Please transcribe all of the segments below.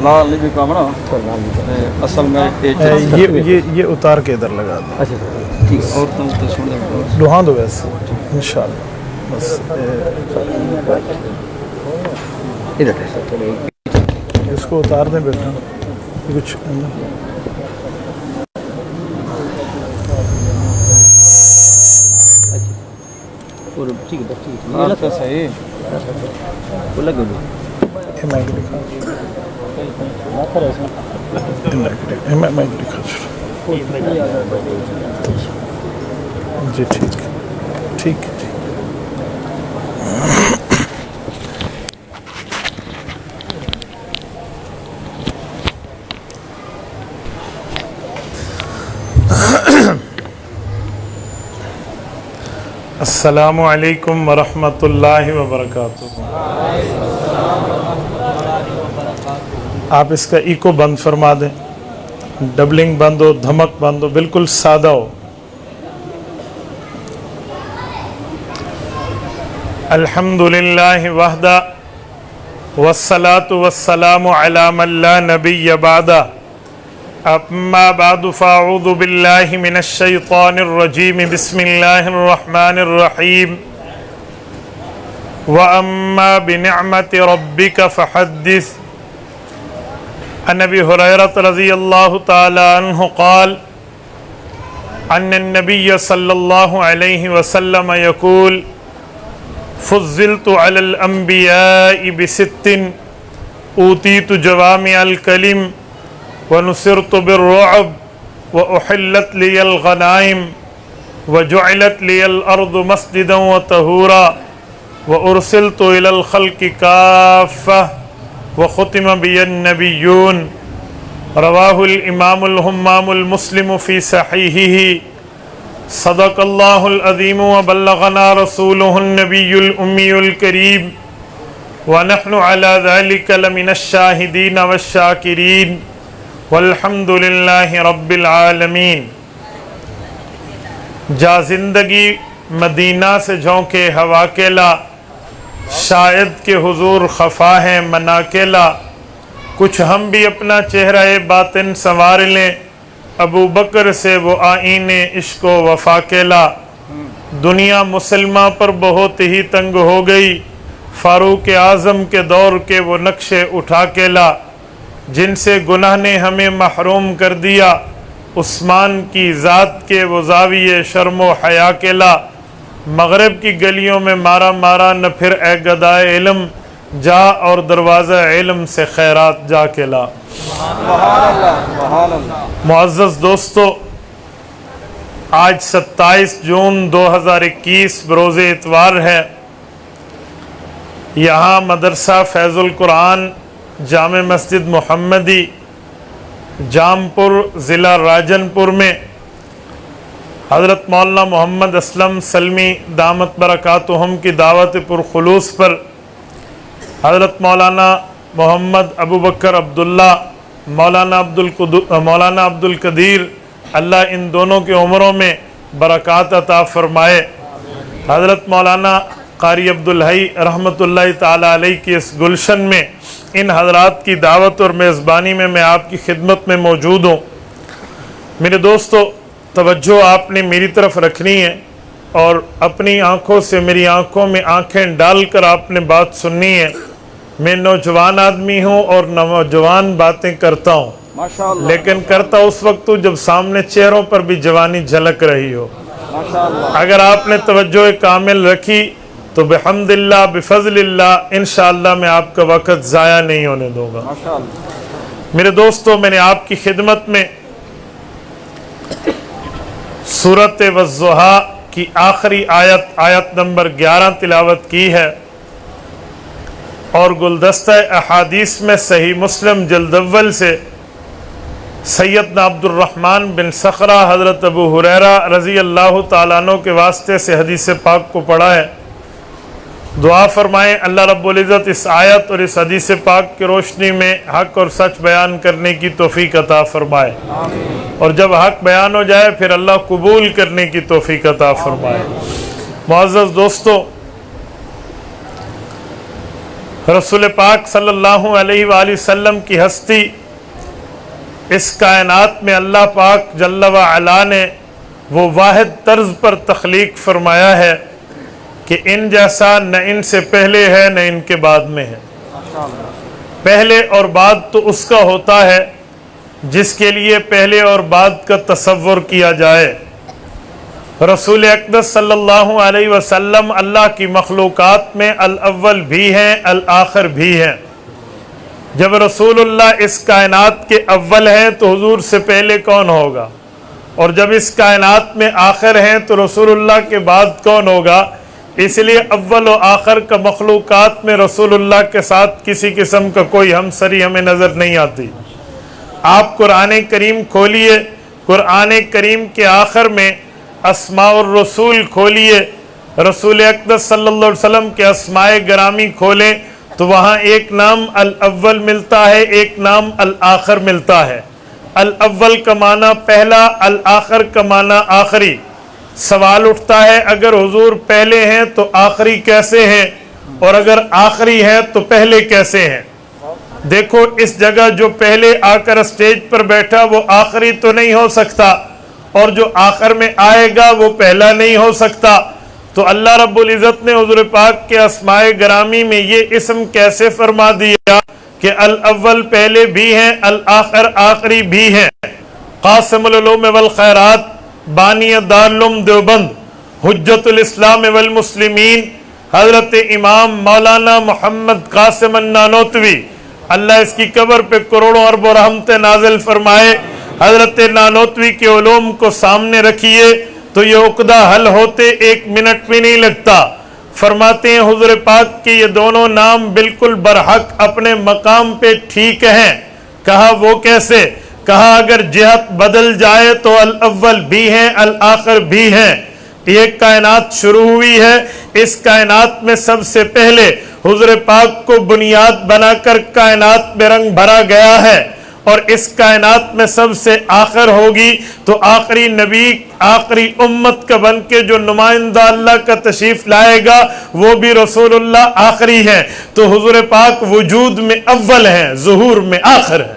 لال بھی کام نا اصل میں یہ اتار کے ادھر لگا دیں. اچھا ٹھیک ہے. اور تو سن دیں لوہاں دو ویسے انشاءاللہ. بس ادھر اس کو اتار دیں بیٹا. کچھ اور ٹھیک ہے ٹھیک ہے یہ لگتا صحیح وہ لگے گا. مائک دکھا مائک دکھا. جی ٹھیک ہے ٹھیک ہے. السلام علیکم ورحمۃ اللہ وبرکاتہ. آپ اس کا ایکو بند فرما دیں. ڈبلنگ بند ہو, دھمک بند ہو, بالکل سادہ ہو. الحمدللہ وحدہ والصلاة والسلام علی من لا نبی بعدہ. اما بعد فاعوذ باللہ من الشیطان الرجیم. بسم اللہ الرحمن الرحیم. وَأَمَّا بِنِعْمَةِ رَبِّكَ فَحَدِّثْ. عن ابی ہریرہ رضی اللہ تعالی عنہ قال ان النبی صلی اللہ علیہ وسلم یقول فضلت علی الانبیاء بست اوتیت جوامع الکلم ونصرت بالرعب واحلت لی الغنائم وجعلت لی الارض مسجدا وطہورا وارسلت الى الخلق کافہ وختم بی النبیون. رواہ الامام الہمام المسلم فی صحیحہ. صدق اللہ العظیم وبلغنا رسولہ النبی الامی الکریم ونحن علی ذلک لمن الشاہدین والشاکرین والحمد للہ رب العالمین. جا زندگی مدینہ سے جھونکے ہوا کیلا شاید کہ حضور خفا ہے مناکیلا. کچھ ہم بھی اپنا چہرہ باطن سنوار لیں ابو بکر سے وہ آئین عشق و وفا کیلا. دنیا مسلمہ پر بہت ہی تنگ ہو گئی فاروق اعظم کے دور کے وہ نقشے اٹھا کیلا. جن سے گناہ نے ہمیں محروم کر دیا عثمان کی ذات کے وہ زاویے شرم و حیا کیلا. مغرب کی گلیوں میں مارا مارا نہ پھر اے گدائے علم جا اور دروازہ علم سے خیرات جا کے لا. معزز دوستو, آج 27 جون 2021 بروز اتوار ہے. یہاں مدرسہ فیض القرآن جامع مسجد محمدی جامپور ضلع راجن پور میں حضرت مولانا محمد اسلم سلمی دامت برکاتہم کی دعوت پرخلوص پر حضرت مولانا محمد ابو بکر عبداللہ مولانا عبد القدیر اللہ ان دونوں کی عمروں میں برکات عطا فرمائے. حضرت مولانا قاری عبدالحی رحمۃ اللہ تعالی علیہ کی اس گلشن میں ان حضرات کی دعوت اور میزبانی میں آپ کی خدمت میں موجود ہوں. میرے دوستو, توجہ آپ نے میری طرف رکھنی ہے اور اپنی آنکھوں سے میری آنکھوں میں آنکھیں ڈال کر آپ نے بات سننی ہے. میں نوجوان آدمی ہوں اور نوجوان باتیں کرتا ہوں, لیکن کرتا اس وقت ہوں جب سامنے چہروں پر بھی جوانی جھلک رہی ہو. اگر آپ نے توجہ کامل رکھی تو بحمد اللہ بفضل اللہ انشاءاللہ میں آپ کا وقت ضائع نہیں ہونے دوں گا. میرے دوستو, میں نے آپ کی خدمت میں سورۃ والضحیٰ کی آخری آیت نمبر 11 تلاوت کی ہے اور گلدستہ احادیث میں صحیح مسلم جلد اول سے سیدنا عبد الرحمن بن صخرہ حضرت ابو ہریرہ رضی اللہ تعالیٰ عنہ کے واسطے سے حدیث پاک کو پڑھا ہے. دعا فرمائیں اللہ رب العزت اس آیت اور اس حدیث پاک کی روشنی میں حق اور سچ بیان کرنے کی توفیق عطا فرمائے, اور جب حق بیان ہو جائے پھر اللہ قبول کرنے کی توفیق عطا فرمائے. معزز دوستو, رسول پاک صلی اللہ علیہ وآلہ وسلم کی ہستی اس کائنات میں اللہ پاک جل و علا نے وہ واحد طرز پر تخلیق فرمایا ہے کہ ان جیسا نہ ان سے پہلے ہے نہ ان کے بعد میں ہے۔ پہلے اور بعد تو اس کا ہوتا ہے جس کے لیے پہلے اور بعد کا تصور کیا جائے۔ رسول اقدس صلی اللہ علیہ وسلم اللہ کی مخلوقات میں الاول بھی ہیں الآخر بھی ہیں۔ جب رسول اللہ اس کائنات کے اول ہیں تو حضور سے پہلے کون ہوگا، اور جب اس کائنات میں آخر ہیں تو رسول اللہ کے بعد کون ہوگا؟ اس لیے اول و آخر کا مخلوقات میں رسول اللہ کے ساتھ کسی قسم کا کوئی ہمسری ہمیں نظر نہیں آتی۔ آپ قرآن کریم کھولیے، قرآن کریم کے آخر میں اسماء الرسول کھولیے، رسول اقدس صلی اللہ علیہ وسلم کے اسماء گرامی کھولیں تو وہاں ایک نام الاول ملتا ہے، ایک نام الآخر ملتا ہے۔ الاول کا معنی پہلا، الآخر کا معنی آخری۔ سوال اٹھتا ہے اگر حضور پہلے ہیں تو آخری کیسے ہیں، اور اگر آخری ہیں تو پہلے کیسے ہیں؟ دیکھو اس جگہ جو پہلے آ کر اسٹیج پر بیٹھا وہ آخری تو نہیں ہو سکتا، اور جو آخر میں آئے گا وہ پہلا نہیں ہو سکتا۔ تو اللہ رب العزت نے حضور پاک کے اسماء گرامی میں یہ اسم کیسے فرما دیا کہ الاول پہلے بھی ہیں الآخر آخری بھی ہیں؟ قاسم العلوم والخیرات، بانی دارالعلوم دیوبند، حجت الاسلام والمسلمین، حضرت امام مولانا محمد قاسم النانوتوی، اللہ اس کی قبر پہ کروڑوں ارب رحمتیں نازل فرمائے۔ حضرت نانوتوی کے علوم کو سامنے رکھیے تو یہ عقدہ حل ہوتے 1 منٹ بھی نہیں لگتا۔ فرماتے ہیں حضور پاک کے یہ دونوں نام بالکل برحق اپنے مقام پہ ٹھیک ہیں۔ کہا وہ کیسے؟ کہا اگر جہت بدل جائے تو الاول بھی ہیں الآخر بھی ہیں۔ یہ کائنات شروع ہوئی ہے، اس کائنات میں سب سے پہلے حضور پاک کو بنیاد بنا کر کائنات میں رنگ بھرا گیا ہے، اور اس کائنات میں سب سے آخر ہوگی تو آخری نبی آخری امت کا بن کے جو نمائندہ اللہ کا تشریف لائے گا وہ بھی رسول اللہ آخری ہیں۔ تو حضور پاک وجود میں اول ہیں، ظہور میں آخر ہیں۔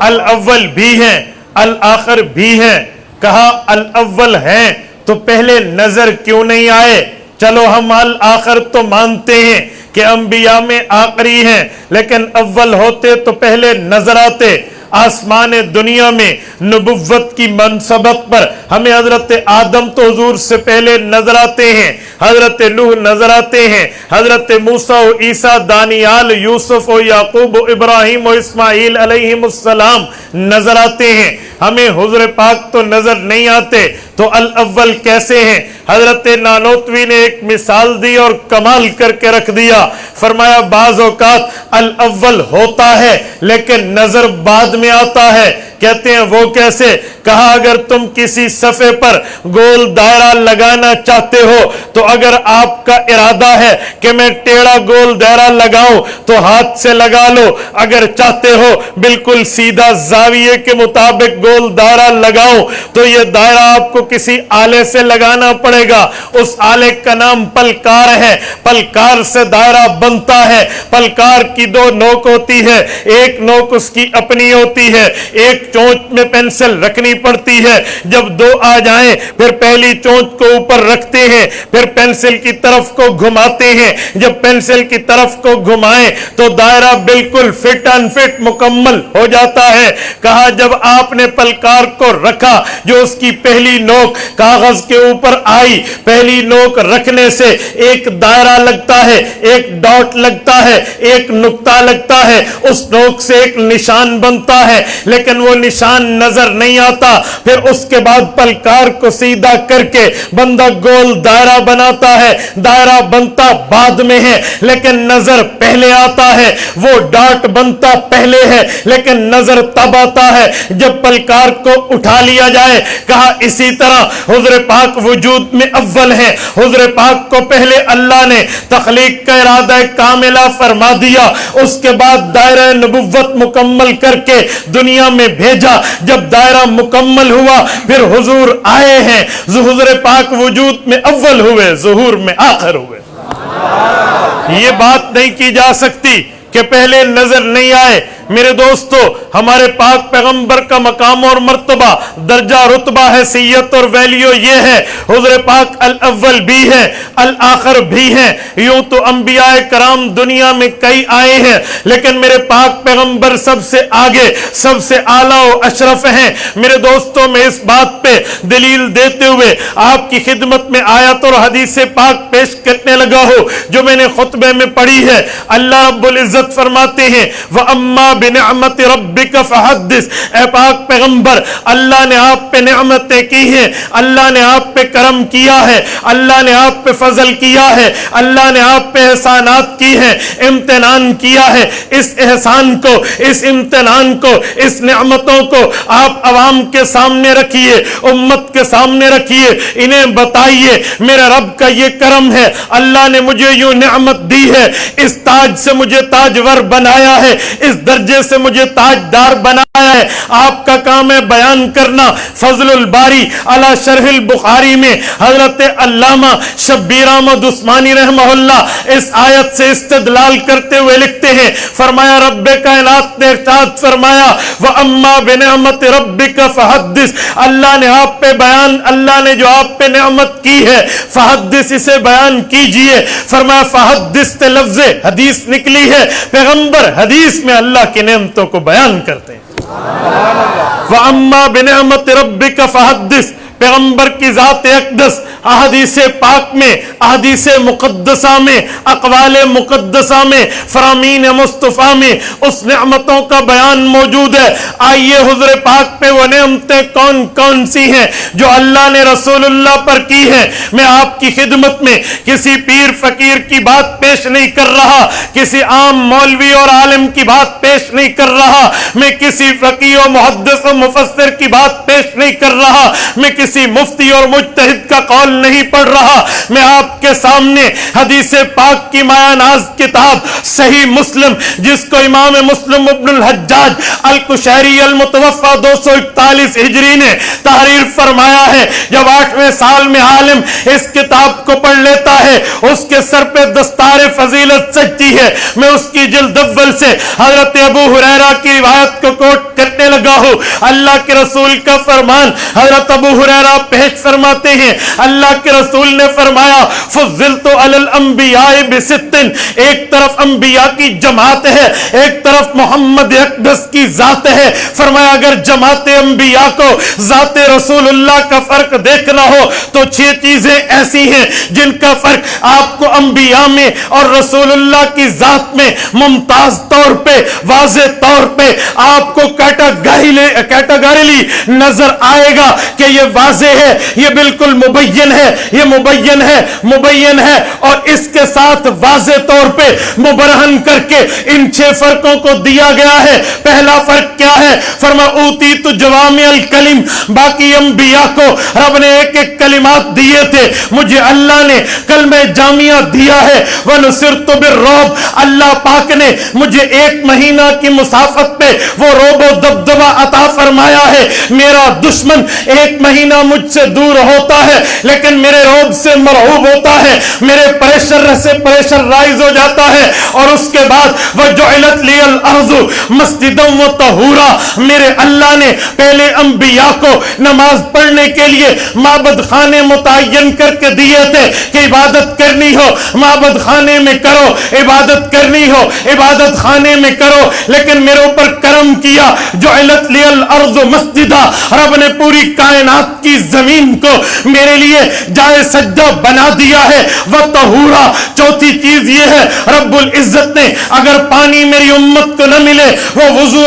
الاول بھی ہیں الآخر بھی ہیں۔ کہا الاول ہیں تو پہلے نظر کیوں نہیں آئے؟ چلو ہم الآخر تو مانتے ہیں کہ انبیاء میں آخری ہیں، لیکن اول ہوتے تو پہلے نظر آتے۔ آسمان دنیا میں نبوت کی منصبت پر ہمیں حضرت آدم تو حضور سے پہلے نظر آتے ہیں، حضرت نوح نظر آتے ہیں، حضرت موسیٰ و عیسیٰ، دانیال، یوسف و یعقوب و ابراہیم و اسماعیل علیہم السلام نظر آتے ہیں۔ ہمیں حضور پاک تو نظر نہیں آتے، تو الاول کیسے ہیں؟ حضرت نانوتوی نے ایک مثال دی اور کمال کر کے رکھ دیا۔ فرمایا بعض اوقات الاول ہوتا ہے لیکن نظر بعد میں آتا ہے۔ کہتے ہیں وہ کیسے؟ کہا اگر تم کسی صفحے پر گول دائرہ لگانا چاہتے ہو تو اگر آپ کا ارادہ ہے کہ میں ٹیڑھا گول دائرہ لگاؤں تو ہاتھ سے لگا لو، اگر چاہتے ہو بالکل سیدھا زاویے کے مطابق گول دائرہ لگاؤں تو یہ دائرہ آپ کو کسی آلے سے لگانا پڑے گا۔ اس آلے کا نام پلکار ہے، پلکار سے دائرہ بنتا ہے۔ پلکار کی 2 نوک ہوتی ہے، ایک نوک اس کی اپنی ہوتی ہے، ایک چونچ میں پینسل رکھنی پڑتی ہے۔ جب 2 آ جائیں پھر پہلی چونچ کو اوپر رکھتے ہیں، پھر پینسل کی طرف کو گھماتے ہیں۔ جب پینسل کی طرف کو گھمائیں تو دائرہ بالکل فٹ ان فٹ مکمل ہو جاتا ہے۔ کہا جب آپ نے پلکار کو رکھا، جو اس کی پہلی نوک کاغذ کے اوپر آئی، پہلی نوک رکھنے سے ایک دائرہ لگتا ہے، ایک ڈاٹ لگتا ہے، ایک نقطہ لگتا ہے، اس نوک سے ایک نشان بنتا ہے، لیکن وہ نشان نظر نہیں آتا۔ پھر اس کے بعد پلکار کو سیدھا کر کے بندہ گول دائرہ بناتا ہے۔ دائرہ بنتا بعد میں ہے لیکن نظر پہلے آتا ہے، وہ ڈاٹ بنتا پہلے ہے لیکن نظر تب آتا ہے جب پلکار کو اٹھا لیا جائے۔ کہا اسی طرح حضور پاک وجود میں اول ہے۔ حضور پاک کو پہلے اللہ نے تخلیق کا ارادہ کاملہ فرما دیا، اس کے بعد دائرہ نبوت مکمل کر کے دنیا میں بھیجا۔ جب دائرہ مکمل ہوا پھر حضور آئے ہیں۔ حضور پاک وجود میں اول ہوئے، ظہور میں آخر ہوئے۔ یہ بات نہیں کی جا سکتی کہ پہلے نظر نہیں آئے. میرے دوستو، ہمارے پاک پیغمبر کا مقام اور مرتبہ، درجہ، رتبہ، حیثیت اور ویلیو یہ ہے، حضور پاک الاول بھی ہے، الآخر بھی ہیں. یوں تو انبیاء کرام دنیا میں کئی آئے ہیں، لیکن میرے پاک پیغمبر سب سے آگے، سب سے اعلیٰ و اشرف ہیں. میرے دوستو، میں اس بات پہ دلیل دیتے ہوئے آپ کی خدمت میں آیت اور حدیث پاک پیش کرنے لگا ہوں جو میں نے خطبے میں پڑھی ہے. اللہ رب العزت فرماتے ہیں وَأَمَّا بِنِعْمَتِ رَبِّكَ فَحَدِّثْ. اے پاک پیغمبر، اللہ نے آپ پہ نعمتیں کی ہیں، اللہ نے آپ پہ کرم کیا ہے، اللہ نے آپ پہ فضل کیا ہے، اللہ نے آپ پہ احسانات کی ہیں، امتحان کیا ہے. اس احسان کو، اس امتحان کو، اس نعمتوں کو آپ عوام کے سامنے رکھیے، امت کے سامنے رکھیے، انہیں بتائیے میرے رب کا یہ کرم ہے، اللہ نے مجھے یوں نعمت دی ہے، اس تاج سے مجھے تاجور بنایا ہے، اس درجے سے مجھے تاجدار بنایا ہے. آپ کا کام ہے بیان کرنا. فضل الباری علی شرح البخاری میں حضرت علامہ شبیر احمد عثمانی رحمہ اللہ اس آیت سے استدلال کرتے ہوئے لکھتے ہیں، فرمایا رب کائنات نے ارشاد فرمایا وَأَمَّا بِنِعْمَتِ رَبِّكَ فَحَدِّثْ. اللہ نے آپ پہ بیان، اللہ نے جو آپ پہ نعمت کی ہے، فحدث، اسے بیان کیجئے. فرمایا فحدث سے لفظ حدیث نکلی ہے، پیغمبر حدیث میں اللہ کی نعمتوں کو بیان کرتے ہیں. وَأَمَّا بِنِعْمَتِ رَبِّكَ فَحَدِّثْ. پیغمبر کی ذات اقدس احادیث پاک میں، احادیث مقدسہ میں، اقوال مقدسہ میں، فرامین مصطفیٰ میں اس نعمتوں کا بیان موجود ہے. آئیے حضور پاک پہ وہ نعمتیں کون کون سی ہیں جو اللہ نے رسول اللہ پر کی ہیں. میں آپ کی خدمت میں کسی پیر فقیر کی بات پیش نہیں کر رہا، کسی عام مولوی اور عالم کی بات پیش نہیں کر رہا، میں کسی فقیہ و محدث و مفسر کی بات پیش نہیں کر رہا، میں کسی مفتی اور مجتہد کا قول نہیں پڑھ رہا. میں آپ کے سامنے حدیث پاک کی مایہ ناز کتاب صحیح مسلم، جس کو امام مسلم ابن الحجاج القشیری المتوفى 241 ہجری نے تحریر فرمایا ہے، جب 8ویں سال میں عالم اس کتاب کو پڑھ لیتا ہے اس کے سر پہ دستار فضیلت سجتی ہے. میں اس کی جلد اول سے حضرت ابو ہریرہ کی روایت کو کوٹ کرنے لگا ہوں. اللہ کے رسول کا فرمان حضرت ابو ہریرہ پیش فرماتے ہیں، اللہ کے رسول نے فرمایا فضلت علی الانبیاء بست. ایک طرف انبیاء کی جماعت ہے، ایک طرف محمد اقدس کی ذات ہے. فرمایا اگر جماعت انبیاء کو ذات رسول اللہ کا فرق دیکھنا ہو تو 6 چیزیں ایسی ہیں جن کا فرق آپ کو انبیاء میں اور رسول اللہ کی ذات میں ممتاز طور پہ، واضح طور پہ آپ کو کیٹاگریلی نظر آئے گا کہ یہ واضح ہے، یہ بالکل مبین ہے، یہ مبین ہے، مبین ہے. اور اس کے ساتھ واضح طور پہ مبرہن کر کے ان 6 فرقوں کو دیا گیا ہے. پہلا فرق کیا ہے؟ فرما اوتیت جوامع الکلم. باقی انبیاء کو رب نے ایک ایک کلمات دیے تھے، مجھے اللہ نے کلمہ جامعہ دیا ہے. ونصرت بالرعب. اللہ پاک نے مجھے 1 مہینہ کی مسافت پہ وہ روب و دبدبہ عطا فرمایا ہے. میرا دشمن 1 مہینہ مجھ سے دور ہوتا ہے لیکن میرے روب سے مرعوب ہوتا ہے، میرے پریشر سے پریشر رائز ہو جاتا ہے. اور اس کے بعد وَجُعِلَتْ لِيَ الْأَرْضُ مَسْجِدًا وَطَهُورًا. میرے اللہ نے پہلے انبیاء کو نماز پڑھنے کے لیے معبد خانے متعین کر کے دیے تھے کہ عبادت کرنی ہو معبد خانے میں کرو، عبادت کرنی ہو عبادت خانے میں کرو. لیکن میرے اوپر کرم کیا، جُعِلَتْ لِيَ الْأَرْضُ مَسْجِدًا. رب نے پوری کائنات کی زمین کو میرے لیے جائے سجدہ بنا دیا ہے. وَطَهُورًا. چوتھی چیز یہ ہے، رب العزت نے اگر پانی میری امت کو نہ ملے، وہ وضو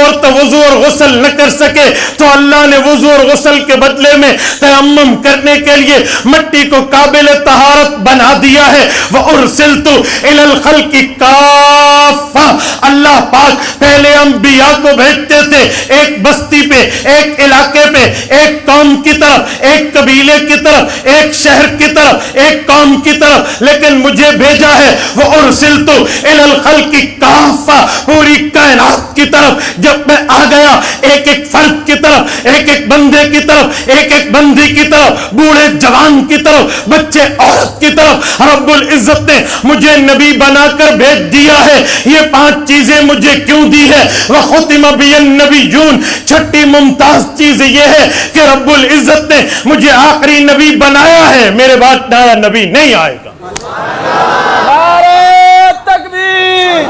اور غسل نہ کر سکے، تو اللہ نے وضو اور غسل کے بدلے میں تیمم کرنے کے لیے مٹی کو قابل طہارت بنا دیا ہے. وَأُرْسِلْتُ إِلَى الْخَلْقِ كَافَّةً. اللہ پاک پہلے انبیاء کو بھیجتے تھے ایک بستی پہ، ایک علاقے پہ، ایک قوم کی طرف، ایک قبیلے کی طرف، ایک شہر کی طرف، ایک قوم کی طرف. لیکن مجھے بھیجا ہے وَأُرْسِلْتُ إِلَى الْخَلْقِ كَافَّةً. پوری کائنات کی طرف جب میں آ گیا، ایک ایک فرد کی طرف طرف ایک ایک بندے کی طرف ایک ایک بندی کی طرف بوڑھے جوان کی طرف بچے عورت کی طرف رب العزت نے مجھے نبی بنا کر بھیج دیا ہے. یہ 5 چیزیں مجھے کیوں دی ہے؟ وختم بی النبیون. چھٹی ممتاز چیز یہ ہے کہ رب العزت نے مجھے آخری نبی بنایا ہے. میرے بعد نیا نبی نہیں آئے گا. نعرہ تکبیر،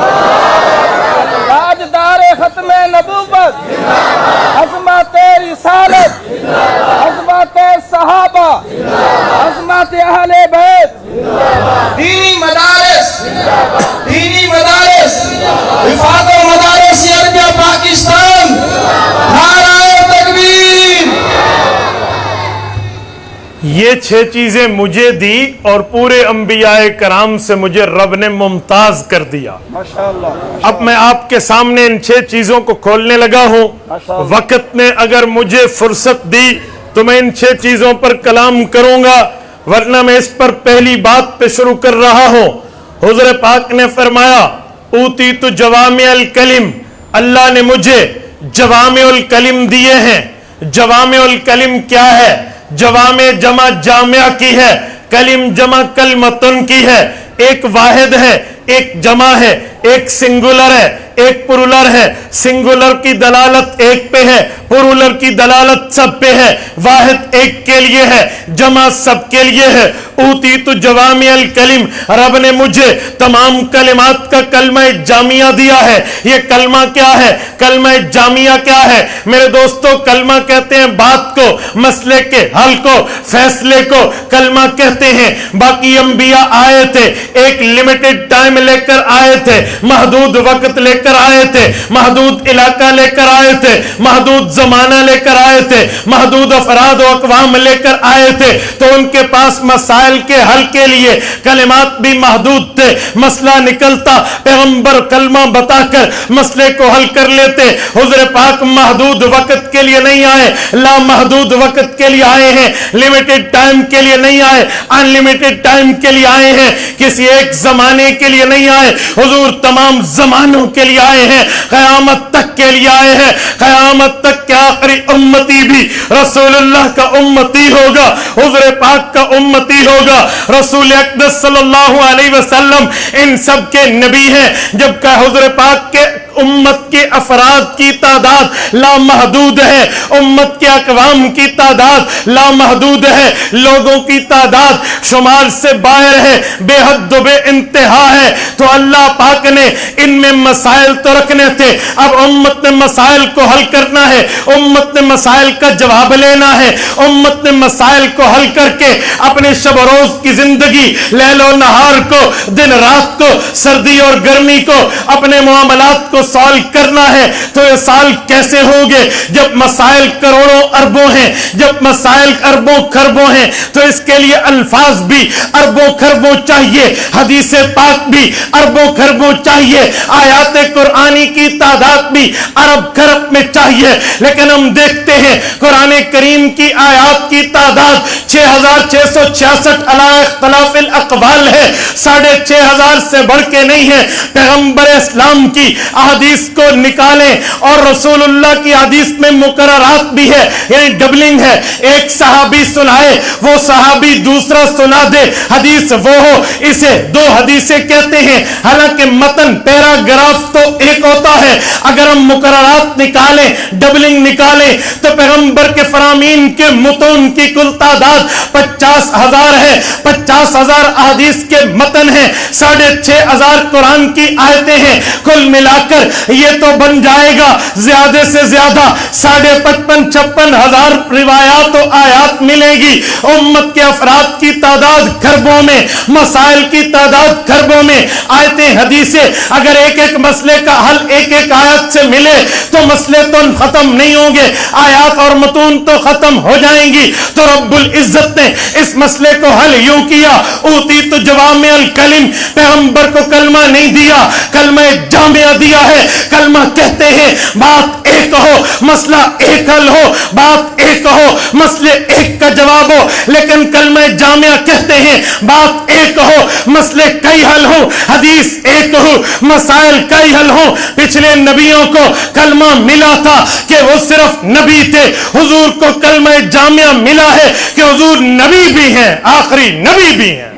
تاجدار ختم نبوت، عظمت رسالت، عظمت صحابہ، عظمت اہل بیت، دینی مدارس، دینی مدارس، وفاق و مدارس عربیہ پاکستان. نعرہ تکبیر. یہ 6 چیزیں مجھے دی اور پورے انبیاء کرام سے مجھے رب نے ممتاز کر دیا. ماشاءاللہ. اب میں آپ کے سامنے ان 6 چیزوں کو کھولنے لگا ہوں. وقت نے اگر مجھے فرصت دی تو میں ان 6 چیزوں پر کلام کروں گا، ورنہ میں اس پر پہلی بات پہ شروع کر رہا ہوں. حضور پاک نے فرمایا اوتیت جوامع الکلم. اللہ نے مجھے جوامع الکلم دیے ہیں. جوامع الکلم کیا ہے؟ جوامع جمع جامع کی ہے، کلم جمع کلمتن کی ہے. ایک واحد ہے، ایک جمع ہے، ایک سنگولر ہے، ایک پرولر ہے. سنگولر کی دلالت ایک پہ ہے، پرولر کی دلالت سب پہ ہے. واحد ایک کے لیے ہے، جمع سب کے لیے ہے. اوتیت جوامع الکلم. رب نے مجھے تمام کلمات کا کلمہ جامعہ دیا ہے. یہ کلمہ کیا ہے؟ کلمہ جامعہ کیا ہے؟ میرے دوستو، کلمہ کہتے ہیں بات کو، مسئلے کے حل کو، فیصلے کو کلمہ کہتے ہیں. باقی انبیاء آئے تھے، ایک لمیٹڈ ٹائم لے کر آئے تھے، محدود وقت لے کر آئے تھے، محدود علاقہ لے کر آئے تھے، محدود زمانہ لے کر آئے تھے، محدود افراد و اقوام لے کر آئے تھے. تو ان کے پاس مسائل کے حل کے لیے کلمات بھی محدود تھے. مسئلہ نکلتا، پیغمبر کلمہ بتا کر مسئلے کو حل کر لیتے. حضور پاک محدود وقت کے لیے نہیں آئے، لا محدود وقت کے لیے آئے ہیں. لمیٹڈ ٹائم کے لیے نہیں آئے، ان لمیٹڈ ٹائم کے لیے آئے ہیں. کسی ایک زمانے کے لیے نہیں آئے، حضور تمام زمانوں کے لیے آئے ہیں، قیامت تک کے لیے آئے ہیں. قیامت تک کے آخری امتی بھی رسول اللہ کا امتی ہوگا، حضور پاک کا امتی ہوگا. رسول اقدس صلی اللہ علیہ وسلم ان سب کے نبی ہیں. جب کہ حضور پاک کے امت کے افراد کی تعداد لامحدود ہے، امت کے اقوام کی تعداد لامحدود ہے، لوگوں کی تعداد شمال سے باہر ہے، بے حد و بے انتہا ہے. تو اللہ پاک نے ان میں مسائل تو رکھنے تھے. اب امت نے مسائل کو حل کرنا ہے، امت نے مسائل کا جواب لینا ہے. امت نے مسائل کو حل کر کے اپنے شب و روز کی زندگی، لیل و نہار کو، دن رات کو، سردی اور گرمی کو، اپنے معاملات کو سالو کرنا ہے. تو یہ سال کیسے ہوگے جب مسائل کروڑوں اربوں ہیں، جب مسائل اربوں خربوں ہیں؟ تو اس کے لیے الفاظ بھی اربوں خربوں چاہیے، حدیث پاک بھی اربوں خربوں چاہیے، آیات قرآنی کی تعداد بھی ارب خرب میں چاہیے. لیکن ہم دیکھتے ہیں قرآن کریم کی آیات کی تعداد 6666 علی اختلاف الاقوال ہے، 6500 سے بڑھ کے نہیں ہے. پیغمبر اسلام کی احادیث کو نکالیں اور رسول اللہ کی حدیث میں مقررات بھی ہے، یعنی ڈبلنگ ہے. ایک صحابی سنائے، وہ صحابی دوسرا سنا دے. حدیث وہ ہو، اسے 2 حدیثیں کہتے ہیں. حالانکہ متن پیراگراف تو ایک ہوتا ہے. اگر ہم مقررات نکالیں، ڈبلنگ نکالیں، تو پیغمبر کے فرامین کے متون کی کل تعداد 50,000 ہے. 50,000 احادیث کے متن ہیں، 6500 قرآن کی آیتیں ہیں. کل ملا کر یہ تو بن جائے گا زیادہ سے زیادہ 55,000 روایات و آیات ملے گی. امت کے افراد کی تعداد خربوں میں، مسائل کی تعداد خربوں میں، آیتیں حدیثیں. اگر ایک ایک مسئلے کا حل ایک ایک آیت سے ملے تو مسئلے تو ختم نہیں ہوں گے، آیات اور متون تو ختم ہو جائیں گی. تو رب العزت نے اس مسئلے کو حل یوں کیا، اوتیت جوامع الکلم. پیغمبر کو کلمہ نہیں دیا، کلمہ جامعہ دیا ہے. ہے, کلمہ کہتے ہیں بات ایک ہو, مسئلہ ایک حل ہو, بات ایک ہو, مسئلے ایک کا جواب ہو, لیکن کلمہ جامعہ کہتے ہیں بات ایک ہو, مسئلے کئی حل ہو, حدیث ایک ہو, مسائل کئی حل ہو. پچھلے نبیوں کو کلمہ ملا تھا کہ وہ صرف نبی تھے, حضور کو کلمہ جامعہ ملا ہے کہ حضور نبی بھی ہیں, آخری نبی بھی ہیں.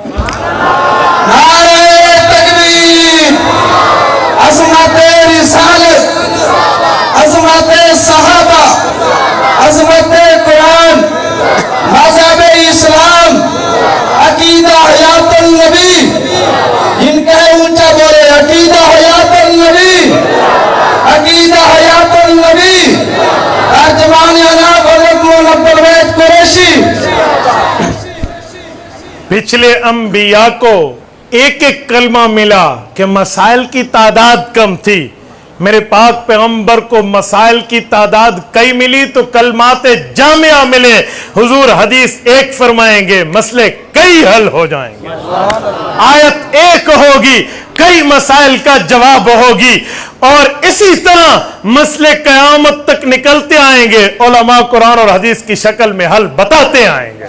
نعرہ تکبیر, عظمت رسالت, عظمت صحابہ, عظمت قرآن, مذہب اسلام, عقیدہ حیات النبی, جن کا ہے اونچا بولے عقیدہ حیات النبی, عقیدہ حیات النبی, ترجمان جناب حضرت مولانا پرویز قریشی. پچھلے انبیاء کو ایک ایک کلمہ ملا کہ مسائل کی تعداد کم تھی, میرے پاک پیغمبر کو مسائل کی تعداد کئی ملی تو کلمات جامعہ ملے, حضور حدیث ایک فرمائیں گے, مسئلے کئی حل ہو جائیں گے, آیت ایک ہوگی, کئی مسائل کا جواب ہوگی, اور اسی طرح مسئلے قیامت تک نکلتے آئیں گے, علماء قرآن اور حدیث کی شکل میں حل بتاتے آئیں گے.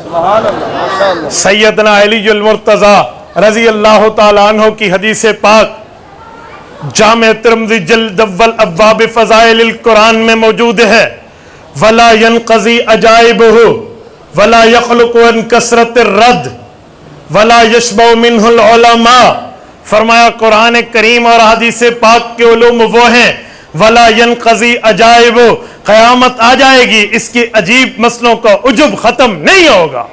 سیدنا علی المرتضی رضی اللہ تعالیٰ عنہ کی حدیث پاک جامع ترمذی جلد اول ابواب فضائل القرآن میں موجود ہے. ولا ينقضي عجائبه ولا يخلق عن كثرت الرد ولا يشبع منه العلماء. فرمایا قرآن کریم اور حدیث پاک کے علوم وہ ہیں, ولا ينقضي عجائبه, قیامت آ جائے گی, اس کی عجیب مسئلوں کا عجب ختم نہیں ہوگا.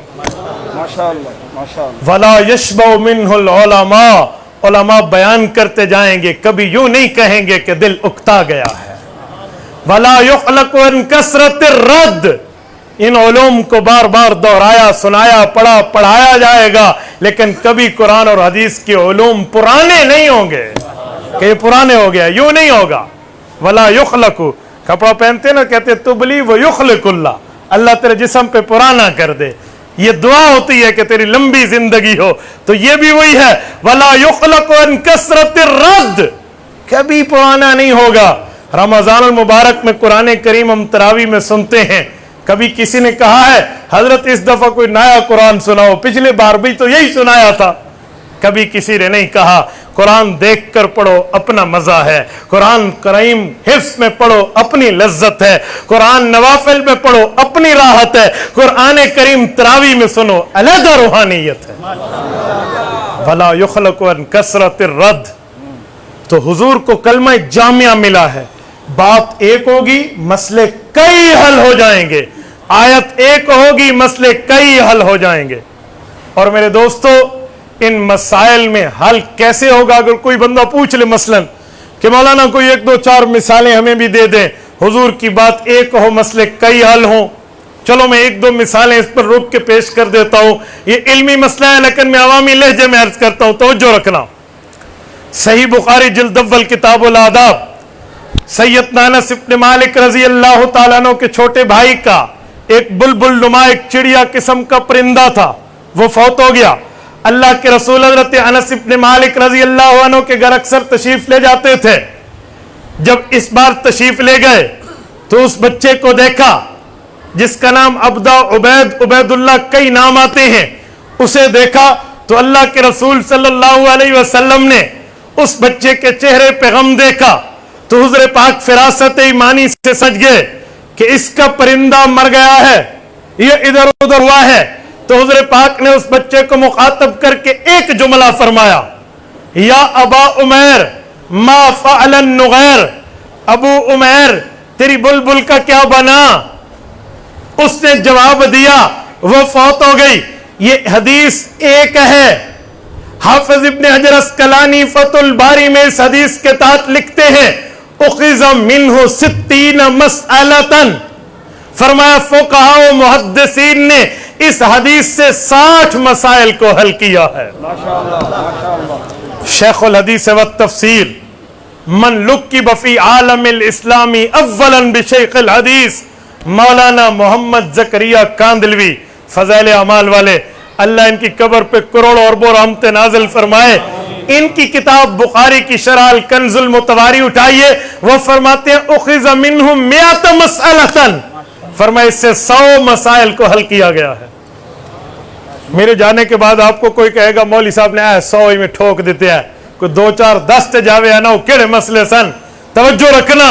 ولا يشبع منه العلماء, علماء بیان کرتے جائیں گے, کبھی یوں نہیں کہیں گے کہ دل اکتا گیا ہے. ولا يخلق عن كثرت الرد, ان علوم کو بار بار دہرایا, سنایا, پڑھایا جائے گا, لیکن کبھی قرآن اور حدیث کے علوم پرانے نہیں ہوں گے کہ یہ پرانے ہو گیا, یوں نہیں ہوگا. ولا يخلق, کپڑا پہنتے نا کہتے تبلی و يخلق اللہ, اللہ تیرے جسم پہ پرانا کر دے, یہ دعا ہوتی ہے کہ تیری لمبی زندگی ہو, تو یہ بھی وہی ہے. ولا يخلق عن كثرت الرد, کبھی پرانا نہیں ہوگا. رمضان المبارک میں قرآن کریم ہم تراویح میں سنتے ہیں, کبھی کسی نے کہا ہے حضرت اس دفعہ کوئی نیا قرآن سناؤ, پچھلے بار بھی تو یہی سنایا تھا. کبھی کسی نے نہیں کہا قرآن دیکھ کر پڑھو اپنا مزہ ہے, قرآن کریم حفظ میں پڑھو اپنی لذت ہے, قرآن نوافل میں پڑھو اپنی راحت ہے, قرآن کریم تراویح میں سنو علیحدہ روحانیت ہے. ولا يخلق عن كثرت الرد, تو حضور کو کلمہ جامعہ ملا ہے, بات ایک ہوگی, مسئلے کئی حل ہو جائیں گے, آیت ایک ہوگی, مسئلے کئی حل ہو جائیں گے. اور میرے دوستو, ان مسائل میں حل کیسے ہوگا؟ اگر کوئی بندہ پوچھ لے مثلا کہ مولانا کوئی ایک دو چار مثالیں ہمیں بھی دے دیں, حضور کی بات ایک ہو, مسئلے کئی حل ہوں. چلو میں ایک دو مثالیں اس پر رک کے پیش کر دیتا ہوں, یہ علمی مسئلہ ہے لیکن میں عوامی لہجے میں عرض کرتا ہوں, توجہ رکھنا. صحیح بخاری جلد اول کتاب الآداب, سیدنا انس ابن مالک رضی اللہ تعالیٰ عنہ کے چھوٹے بھائی کا ایک بلبل نما, ایک چڑیا قسم کا پرندہ تھا, وہ فوت ہو گیا. اللہ کے رسول حضرت انس ابن مالک رضی اللہ عنہ کے گھر اکثر تشریف لے جاتے تھے. جب اس بار تشریف لے گئے تو اس بچے کو دیکھا جس کا نام عبدہ, عبید, عبید اللہ, کئی نام آتے ہیں, اسے دیکھا تو اللہ کے رسول صلی اللہ علیہ وسلم نے اس بچے کے چہرے پہ غم دیکھا تو حضور پاک فراست ایمانی سے سج گئے کہ اس کا پرندہ مر گیا ہے, یہ ادھر ادھر ہوا ہے. تو حضور پاک نے اس بچے کو مخاطب کر کے ایک جملہ فرمایا, یا ابا عمیر ما فعل النغیر, ابو عمیر تیری بلبل کا کیا بنا؟ اس نے جواب دیا وہ فوت ہو گئی. یہ حدیث ایک ہے. حافظ ابن حجر اسقلانی فتح الباری میں اس حدیث کے تحت لکھتے ہیں اخذ منہ 60 مسئلتن, فرمایا فقہاء و محدثین نے اس حدیث سے 60 مسائل کو حل کیا ہے. شیخ الحدیث والتفسیر من لقب فی عالم الاسلامی اولا بشیخ الحدیث, مولانا محمد زکریا کاندلوی, فضائل اعمال والے, اللہ ان کی قبر پہ کروڑوں اربوں رحمتیں نازل فرمائے. ان کی کتاب بخاری کی شرح الکنز المتواری اٹھائیے، وہ فرماتے ہیں اخذ منہم مئات مسئلۃ، فرمایا اس سے 100 مسائل کو حل کیا گیا ہے۔ میرے جانے کے بعد آپ کو کوئی کہے گا مولوی صاحب نے 100 ہی میں ٹھوک دیتے ہیں، کوئی 2 4 10 تے جاوے ہے نا، وہ کیڑے مسئلے سن؟ توجہ رکھنا،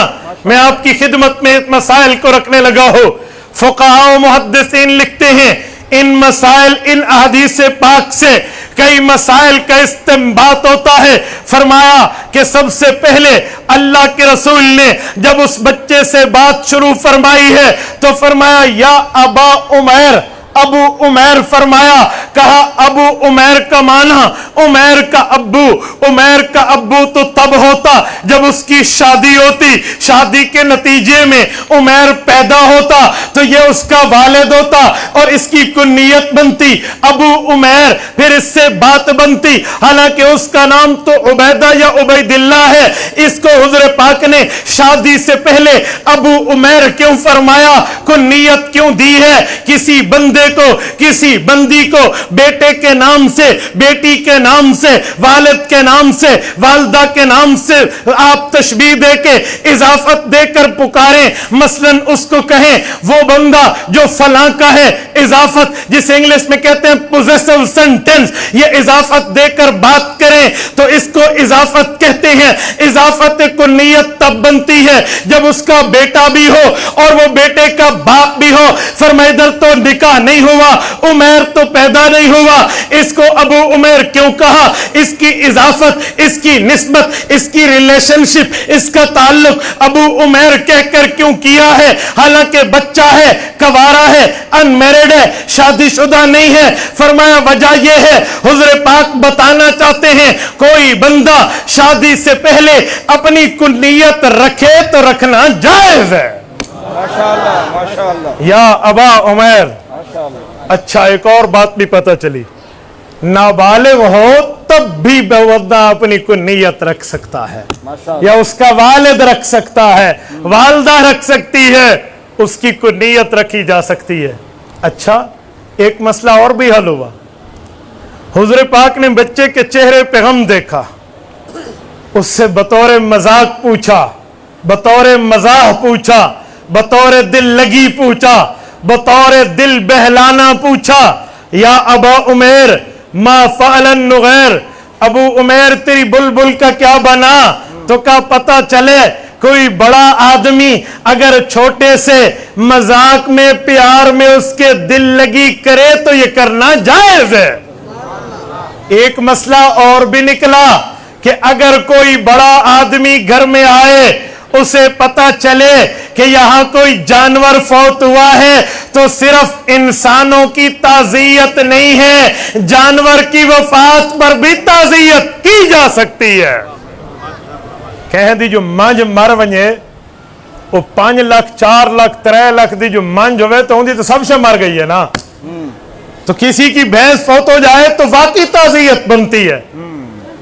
میں آپ کی خدمت میں مسائل کو رکھنے لگا ہوں۔ فقہاء و محدثین لکھتے ہیں ان مسائل، ان احادیث پاک سے کئی مسائل کا استنباط ہوتا ہے۔ فرمایا کہ سب سے پہلے اللہ کے رسول نے جب اس بچے سے بات شروع فرمائی ہے تو فرمایا یا ابا عمیر، ابو عمیر فرمایا، کہا ابو عمیر کا معنی عمیر کا ابو، عمیر کا ابو تو تب ہوتا جب اس کی شادی ہوتی، شادی کے نتیجے میں عمیر پیدا ہوتا تو یہ اس کا والد ہوتا اور اس کی کنیت بنتی ابو عمیر، پھر اس سے بات بنتی، حالانکہ اس کا نام تو عبیدہ یا عبید اللہ ہے، اس کو حضور پاک نے شادی سے پہلے ابو عمیر کیوں فرمایا، کنیت کیوں دی ہے؟ کسی بندے کو، کسی بندی کو بیٹے کے نام سے، بیٹی کے نام سے، والد کے نام سے، والدہ کے نام سے آپ تشبیہ دے کے اضافت دے کر پکاریں، مثلا اس کو کہیں وہ بندہ جو فلاں کا ہے، اضافت جسے انگلش میں کہتے ہیں possessive sentence، یہ اضافت دے کر بات کریں تو اس کو اضافت کہتے ہیں۔ اضافت کنیت تب بنتی ہے جب اس کا بیٹا بھی ہو اور وہ بیٹے کا باپ بھی ہو۔ فرمایا ادھر تو نکاح نہیں ہوا، عمیر تو پیدا نہیں ہوا، اس کو ابو عمیر کیوں کہا؟ اس کی اضافت، اس کی نسبت، اس کی ریلیشن شپ، اس کا تعلق ابو عمیر کہہ کر کیوں کیا ہے؟ حالانکہ بچہ ہے، کوارا ہے، انمیرڈ ہے، شادی شدہ نہیں ہے۔ فرمایا وجہ یہ ہے، حضور پاک بتانا چاہتے ہیں کوئی بندہ شادی سے پہلے اپنی کنیت رکھے تو رکھنا جائز ہے۔ ماشاءاللہ ماشاءاللہ یا ابا عمیر۔ ماشاءاللہ۔ اچھا ایک اور بات بھی پتہ چلی، نابالغ ہو تب بھی بندہ اپنی کنیت رکھ سکتا ہے، یا اس کا والد رکھ سکتا ہے، والدہ رکھ سکتی ہے، اس کی کنیت رکھی جا سکتی ہے۔ اچھا ایک مسئلہ اور بھی حل ہوا، حضور پاک نے بچے کے چہرے پہ غم دیکھا، اس سے بطور مذاق پوچھا، بطور مزاح پوچھا، بطور دل لگی پوچھا، بطور دل بہلانا پوچھا، یا ابا عمیر ما فعل النغیر، ابو عمیر تیری بلبل کا کیا بنا؟ تو کیا پتہ چلے کوئی بڑا آدمی اگر چھوٹے سے مذاق میں پیار میں اس کے دل لگی کرے تو یہ کرنا جائز ہے۔ ایک مسئلہ اور بھی نکلا کہ اگر کوئی بڑا آدمی گھر میں آئے، اسے پتہ چلے کہ یہاں کوئی جانور فوت ہوا ہے تو صرف انسانوں کی تعزیت نہیں ہے، جانور کی وفات پر بھی تعزیت کی جا سکتی ہے۔ کہیں دی جو منج مر ونجے وہ 5 لاکھ 4 لاکھ 3 لاکھ دی جو منج ہوئے تو ہوندی تو سب سے مر گئی ہے نا، تو کسی کی بھینس فوت ہو جائے تو واقعی تعزیت بنتی ہے۔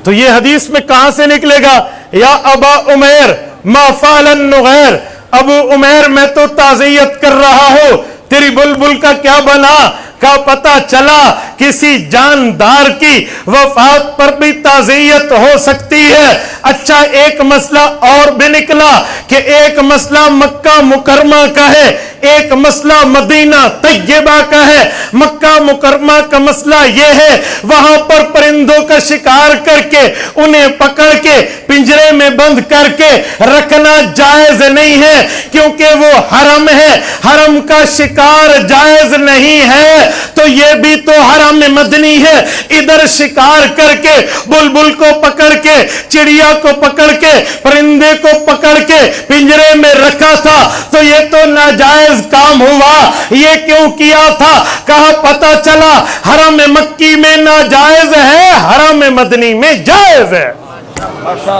تو یہ حدیث میں کہاں سے نکلے گا؟ یا ابا عمیر ما فعل النغیر، ابو عمیر میں تو تعزیت کر رہا ہوں، تیری بلبل کا کیا بنا؟ کا پتہ چلا کسی جاندار کی وفات پر بھی تعزیت ہو سکتی ہے۔ اچھا ایک مسئلہ اور بھی نکلا کہ ایک مسئلہ مکہ مکرمہ کا ہے، ایک مسئلہ مدینہ طیبہ کا ہے۔ مکہ مکرمہ کا مسئلہ یہ ہے وہاں پر پرندوں کا شکار کر کے انہیں پکڑ کے پنجرے میں بند کر کے رکھنا جائز نہیں ہے، کیونکہ وہ حرم ہے، حرم کا شکار جائز نہیں ہے۔ تو یہ بھی تو حرم مدنی ہے، ادھر شکار کر کے بلبل کو پکڑ کے، چڑیا کو پکڑ کے، پرندے کو پکڑ کے پنجرے میں رکھا تھا، تو یہ تو ناجائز کام ہوا۔ یہ کیوں کیا تھا؟ کہا پتہ چلا حرم مکی میں ناجائز ہے، حرم مدنی میں جائز ہے،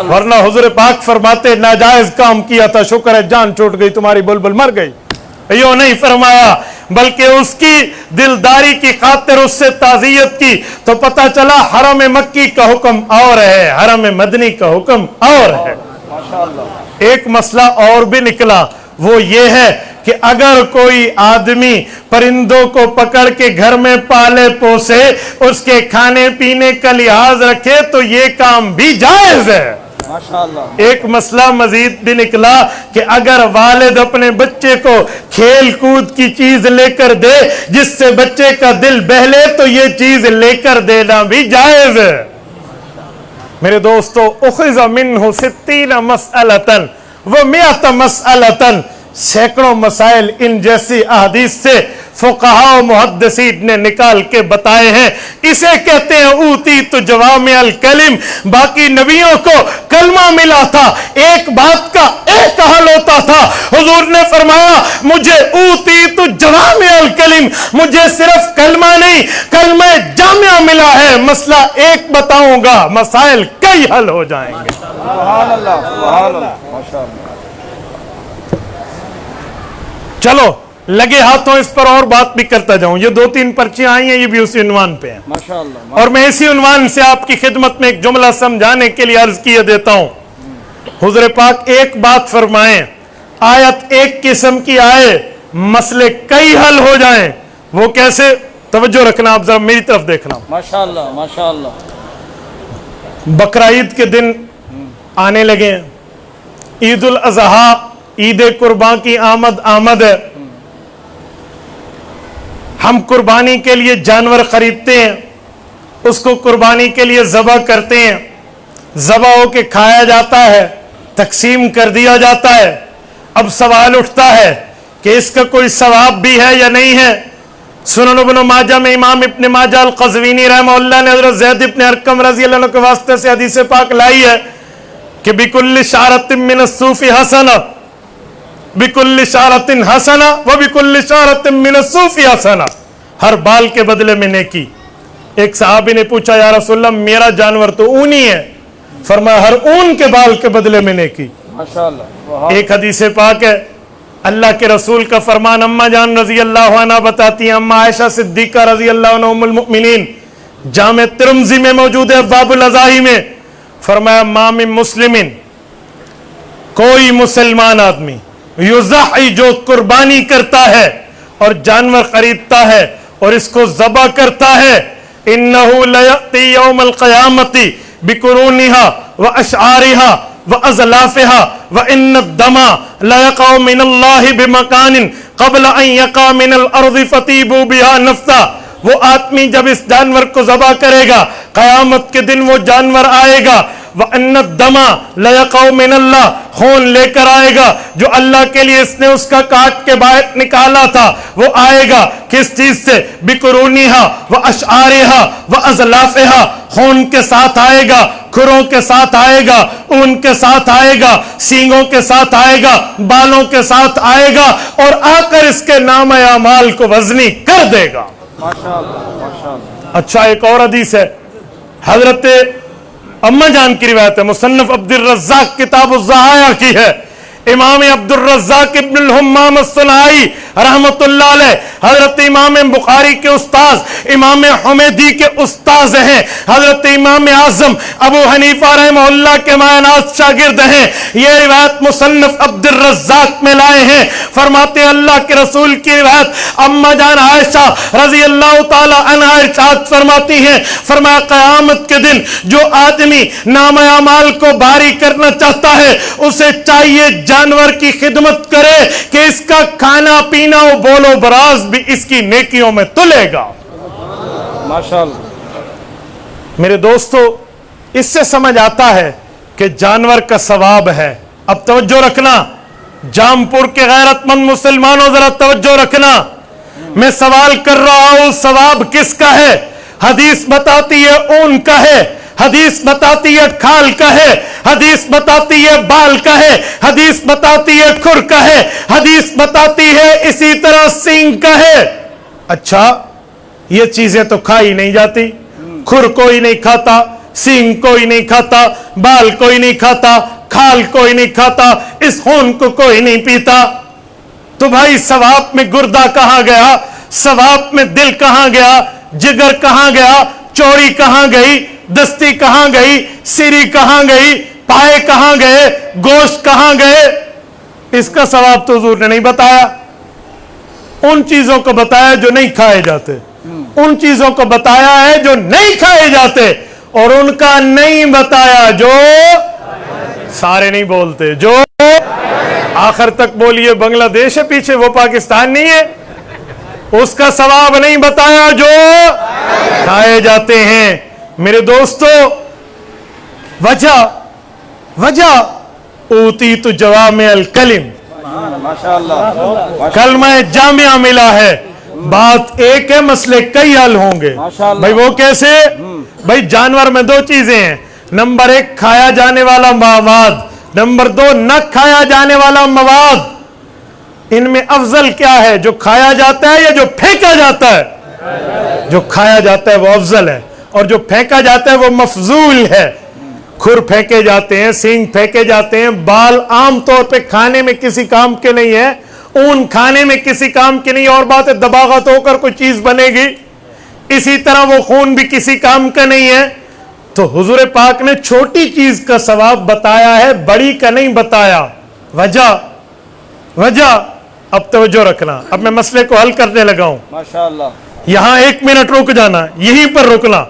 ورنہ حضور پاک فرماتے ناجائز کام کیا تھا، شکر ہے جان چھوٹ گئی، تمہاری بلبل مر گئی۔ یوں نہیں فرمایا، بلکہ اس کی دلداری کی خاطر اس سے تعزیت کی، تو پتہ چلا حرم مکی کا حکم اور ہے، حرم مدنی کا حکم اور ہے۔ ایک مسئلہ اور بھی نکلا، وہ یہ ہے کہ اگر کوئی آدمی پرندوں کو پکڑ کے گھر میں پالے پوسے، اس کے کھانے پینے کا لحاظ رکھے تو یہ کام بھی جائز ہے۔ ایک مسئلہ مزید بھی نکلا کہ اگر والد اپنے بچے کو کھیل کود کی چیز لے کر دے جس سے بچے کا دل بہلے تو یہ چیز لے کر دینا بھی جائز ہے۔ میرے دوستو، اخذ منہ 60 مسئلتن و100 مسئلتن، سینکڑوں مسائل ان جیسی احادیث سے فقہاء و محدثین نے نکال کے بتائے ہیں۔ اسے کہتے ہیں اوتیت جوامع الکلم۔ باقی نبیوں کو کلمہ ملا تھا، ایک بات کا ایک حل ہوتا تھا۔ حضور نے فرمایا مجھے اوتیت جوامع الکلم، مجھے صرف کلمہ نہیں کلمہ جامعہ ملا ہے۔ مسئلہ ایک بتاؤں گا، مسائل کئی حل ہو جائیں گے۔ سبحان اللہ، سبحان اللہ، ماشاءاللہ۔ چلو لگے ہاتھوں اس پر اور بات بھی کرتا جاؤں۔ یہ 2-3 پرچیاں آئی ہیں، یہ بھی اسی عنوان پہ ہیں، ماشاءاللہ۔ اور میں اسی عنوان سے آپ کی خدمت میں ایک جملہ سمجھانے کے لیے عرض کیے دیتا ہوں۔ حضور پاک ایک بات فرمائیں، آیت ایک قسم کی آئے مسئلے کئی حل ہو جائیں، وہ کیسے؟ توجہ رکھنا، آپ ذرا میری طرف دیکھنا۔ ماشاءاللہ، ماشاءاللہ۔ بقرعید کے دن آنے لگے ہیں، عید الاضحیٰ، عید قربان کی آمد ہے۔ ہم قربانی کے لیے جانور خریدتے ہیں، اس کو قربانی کے لیے ذبح کرتے ہیں، ذبح ہو کے کھایا جاتا ہے، تقسیم کر دیا جاتا ہے۔ اب سوال اٹھتا ہے کہ اس کا کوئی ثواب بھی ہے یا نہیں ہے؟ سنن ابن ماجہ میں امام ابن ماجہ القزوینی رحمہ اللہ نے حضرت زید ابن ارقم رضی اللہ عنہ کے واسطے سے حدیث پاک لائی ہے کہ بِكُلِّ شَعْرَةٍ مِّنَ الصُّوفِ حَسَنَةٍ، بِكُلِّ شَعْرَةٍ حَسَنَةٍ وَبِكُلِّ شَعْرَةٍ مِّنَ الصُّوفِ حَسَنَةٍ، ہر بال کے بدلے میں نیکی۔ ایک صحابی نے پوچھا یا رسول اللہ میرا جانور تو اونی ہے، فرمایا ہر اون کے بال کے بدلے میں نیکی۔ ماشاءاللہ۔ ایک حدیث پاک ہے، اللہ کے رسول کا فرمان اما جان رضی اللہ عنہ بتاتی ہیں، اما عائشہ صدیقہ رضی اللہ عنہ ام المؤمنین، جامع ترمذی میں موجود ہے ابواب الاضاحی میں، فرمایا ما من مسلمین، کوئی مسلمان آدمی یضحی جو قربانی کرتا ہے اور جانور خریدتا ہے اور اس کو ذبح کرتا ہے، انہو لیأتی یوم القیامت بقرونہا واشعارہا وازلافہا وان الدم لیقع من اللہ بمکان قبل ان یقع من الارض فتیبوا بہا نفسا۔ وہ آدمی جب اس جانور کو ذبح کرے گا، قیامت کے دن وہ جانور آئے گا، وَأَنَّ الدَّمَ لَيَقَعُ مِنَ اللَّهِ، خون لے کر آئے گا جو اللہ کے لیے اس نے اس کا کاٹ کے باہر نکالا تھا، وہ آئے گا کس چیز سے؟ بِقُرُونِهَا وَأَشْعَارِهَا وَأَزْلَافِهَا، خون کے ساتھ آئے گا، کھروں کے ساتھ آئے گا، اون کے ساتھ آئے گا، سینگوں کے ساتھ آئے گا، بالوں کے ساتھ آئے گا، اور آ کر اس کے نام اعمال کو وزنی کر دے گا۔ اچھا ایک اور حدیث ہے، حضرت اما جان کی روایت ہے، مصنف عبد الرزاق کتاب الضحایا کی ہے، امام عبد الرزاق ابن الحمام الصنعائی رحمت اللہ علیہ حضرت امام بخاری کے استاذ، امام حمیدی کے استاذ ہیں، حضرت امام اعظم ابو حنیفہ رحمہ اللہ کے معناس شاگرد ہیں۔ یہ روایت مصنف عبد الرزاق میں لائے ہیں، فرماتے ہیں اللہ کے رسول کی روایت اما جان عائشہ رضی اللہ تعالی عنہ ارشاد فرماتی ہیں، فرمایا قیامت کے دن جو آدمی نام اعمال کو بھاری کرنا چاہتا ہے اسے چاہیے جانور کی خدمت کرے کہ اس کا کھانا پینا و بول و براز بھی اس کی نیکیوں میں تلے گا۔ ماشاءاللہ۔ میرے دوستو اس سے سمجھ آتا ہے کہ جانور کا ثواب ہے۔ اب توجہ رکھنا، جامپور کے غیرت مند مسلمانوں ذرا توجہ رکھنا، میں سوال کر رہا ہوں ثواب کس کا ہے؟ حدیث بتاتی ہے اون کا ہے، حدیث بتاتی ہے کھال کا ہے، حدیث بتاتی ہے بال کا ہے، حدیث بتاتی ہے کھر کا ہے، حدیث بتاتی ہے اسی طرح سینگ کا ہے۔ اچھا یہ چیزیں تو کھائی نہیں جاتی، کھر کوئی نہیں کھاتا، سینگ کوئی نہیں کھاتا، بال کوئی نہیں کھاتا، کھال کوئی نہیں کھاتا، اس خون کو کوئی نہیں پیتا، تو بھائی ثواب میں گردہ کہاں گیا؟ ثواب میں دل کہاں گیا؟ جگر کہاں گیا؟ چوری کہاں گئی؟ دستی کہاں گئی؟ سری کہاں گئی؟ پائے کہاں گئے؟ گوشت کہاں گئے؟ اس کا ثواب تو حضور نے نہیں بتایا۔ ان چیزوں کو بتایا جو نہیں کھائے جاتے، ان چیزوں کو بتایا ہے جو نہیں کھائے جاتے، اور ان کا نہیں بتایا جو سارے نہیں بولتے، جو آخر تک بولیے بنگلہ دیش ہے پیچھے، وہ پاکستان نہیں ہے، اس کا ثواب نہیں بتایا جو کھائے جاتے ہیں۔ میرے دوستو، وجہ اوتیت جوامع الکلم، کلمہ جامعہ ملا ہے، بات ایک ہے، مسئلے کئی حل ہوں گے۔ بھائی وہ کیسے؟ بھائی جانور میں دو چیزیں ہیں، نمبر 1 کھایا جانے والا مواد، نمبر 2 نہ کھایا جانے والا مواد۔ ان میں افضل کیا ہے، جو کھایا جاتا ہے یا جو پھینکا جاتا ہے؟ جو کھایا جاتا ہے وہ افضل ہے، اور جو پھینکا جاتا ہے وہ مفضول ہے۔ کھر پھینکے جاتے ہیں، سینگ پھینکے جاتے ہیں، بال عام طور پہ کھانے میں کسی کام کے نہیں ہے، اون کھانے میں کسی کام کی نہیں، اور بات ہے دباغت ہو کر کوئی چیز بنے گی، اسی طرح وہ خون بھی کسی کام کا نہیں ہے۔ تو حضور پاک نے چھوٹی چیز کا ثواب بتایا ہے، بڑی کا نہیں بتایا۔ وجہ اب توجہ رکھنا، اب میں مسئلے کو حل کرنے لگا ہوں۔ ماشاءاللہ، یہاں 1 منٹ رک جانا، یہیں پر رکنا،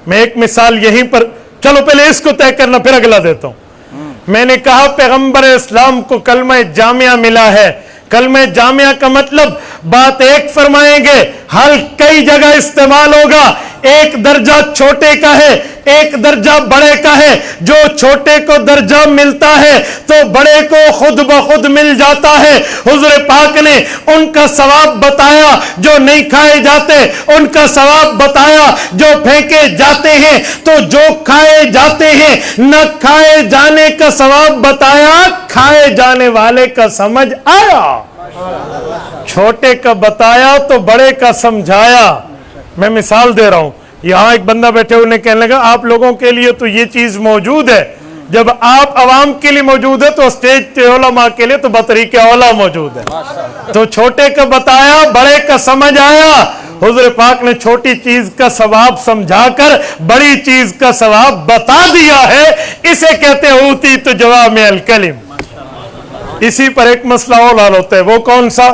میں ایک مثال یہیں پر، چلو پہلے اس کو طے کرنا پھر اگلا دیتا ہوں۔ میں نے کہا پیغمبر اسلام کو کلمہ جامعہ ملا ہے، کلمہ جامعہ کا مطلب بات ایک فرمائیں گے، حل کئی جگہ استعمال ہوگا، ایک درجہ چھوٹے کا ہے، ایک درجہ بڑے کا ہے، جو چھوٹے کو درجہ ملتا ہے تو بڑے کو خود بخود مل جاتا ہے۔ حضور پاک نے ان کا ثواب بتایا جو نہیں کھائے جاتے، ان کا ثواب بتایا جو پھینکے جاتے ہیں، تو جو کھائے جاتے ہیں نہ کھائے جانے کا ثواب بتایا، کھائے جانے والے کا سمجھ آیا، چھوٹے کا بتایا تو بڑے کا سمجھایا۔ میں مثال دے رہا ہوں، یہاں ایک بندہ بیٹھے انہیں کہنے لگا آپ لوگوں کے لیے تو یہ چیز موجود ہے، جب آپ عوام کے لیے موجود ہے تو اسٹیج پہ علماء کے لیے تو بطریق اولا موجود ہے۔ تو چھوٹے کا بتایا، بڑے کا سمجھ آیا۔ حضور پاک نے چھوٹی چیز کا ثواب سمجھا کر بڑی چیز کا ثواب بتا دیا ہے، اسے کہتے ہیں اوتیت جوامع الکلم۔ اسی پر ایک مسئلہ اور حل ہوتا ہے، وہ کون سا؟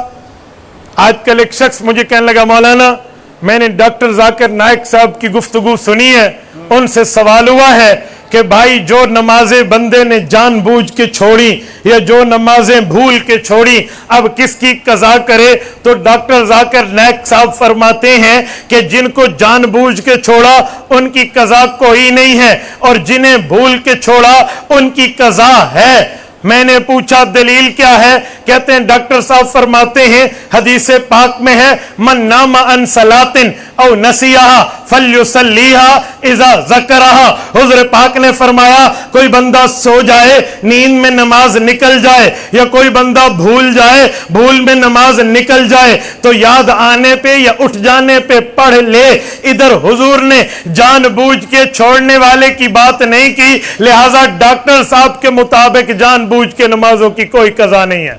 آج کل ایک شخص مجھے کہنے لگا مولانا میں نے ڈاکٹر ذاکر نائک صاحب کی گفتگو سنی ہے، ان سے سوال ہوا ہے کہ بھائی جو نمازیں بندے نے جان بوجھ کے چھوڑی یا جو نمازیں بھول کے چھوڑی اب کس کی قضا کرے؟ تو ڈاکٹر ذاکر نائک صاحب فرماتے ہیں کہ جن کو جان بوجھ کے چھوڑا ان کی قضا کوئی نہیں ہے، اور جنہیں بھول کے چھوڑا ان کی قضا ہے۔ میں نے پوچھا دلیل کیا ہے؟ کہتے ہیں ڈاکٹر صاحب فرماتے ہیں حدیث پاک میں ہے من نام عن صلاۃ او نسیہا فلیصلیھا اذا ذکرہا۔ حضور پاک نے فرمایا کوئی بندہ سو جائے، نیند میں نماز نکل جائے، یا کوئی بندہ بھول جائے، بھول میں نماز نکل جائے تو یاد آنے پہ یا اٹھ جانے پہ پڑھ لے۔ ادھر حضور نے جان بوجھ کے چھوڑنے والے کی بات نہیں کی، لہٰذا ڈاکٹر صاحب کے مطابق جان بوجھ کے نمازوں کی کوئی قضا نہیں ہے۔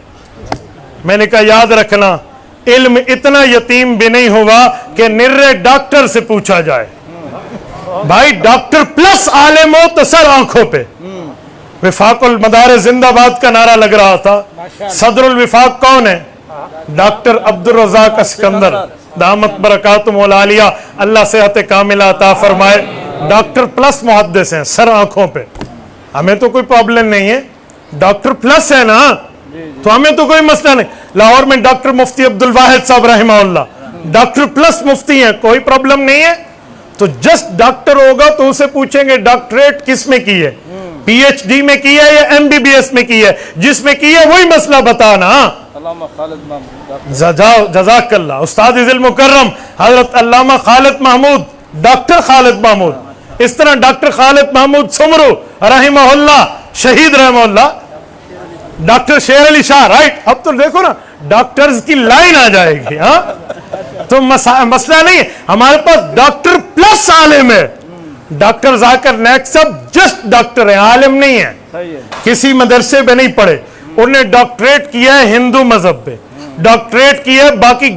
میں نے کہا یاد رکھنا علم اتنا یتیم بھی نہیں ہوا کہ نرے ڈاکٹر سے پوچھا جائے۔ بھائی ڈاکٹر پلس عالم ہو تو سر آنکھوں پہ۔ وفاق المدار زندہ باد کا نعرہ لگ رہا تھا، صدر الوفاق کون ہے؟ ڈاکٹر عبدالرزاق اسکندر دامت برکاتہم العالیہ، اللہ صحت کاملہ عطا فرمائے۔ ڈاکٹر پلس محدث ہیں، سر آنکھوں پہ۔ ہمیں تو کوئی پرابلم نہیں ہے، ڈاکٹر پلس ہے نا، تو ہمیں تو کوئی مسئلہ نہیں۔ لاہور میں ڈاکٹر مفتی عبدالواحد صاحب رحمہ اللہ ڈاکٹر پلس مفتی ہیں، کوئی پرابلم نہیں ہے۔ تو جسٹ ڈاکٹر ہوگا تو اسے پوچھیں گے ڈاکٹریٹ کس میں کی ہے، پی ایچ ڈی میں کی ہے یا ایم بی بی ایس میں کی ہے؟ جس میں کی ہے وہی مسئلہ بتانا۔ جزاک اللہ استاد ذی المکرم حضرت علامہ خالد محمود، ڈاکٹر خالد محمود، اس طرح ڈاکٹر خالد محمود سمرو رحمہ اللہ شہید رحمہ اللہ، ڈاکٹر شیر علی شاہ، رائٹ؟ اب تو دیکھو نا ڈاکٹرز کی لائن آ جائے گی۔ ہاں تو مسئلہ نہیں ہے، ہمارے پاس ڈاکٹر پلس عالم ہے۔ ڈاکٹر ذاکر نائک صاحب جسٹ ڈاکٹر ہیں، عالم نہیں ہے، کسی مدرسے پہ نہیں پڑھے، انہوں نے ڈاکٹریٹ کیا ہے ہندو مذہب پہ، ڈاکٹریٹ کی ہے باقی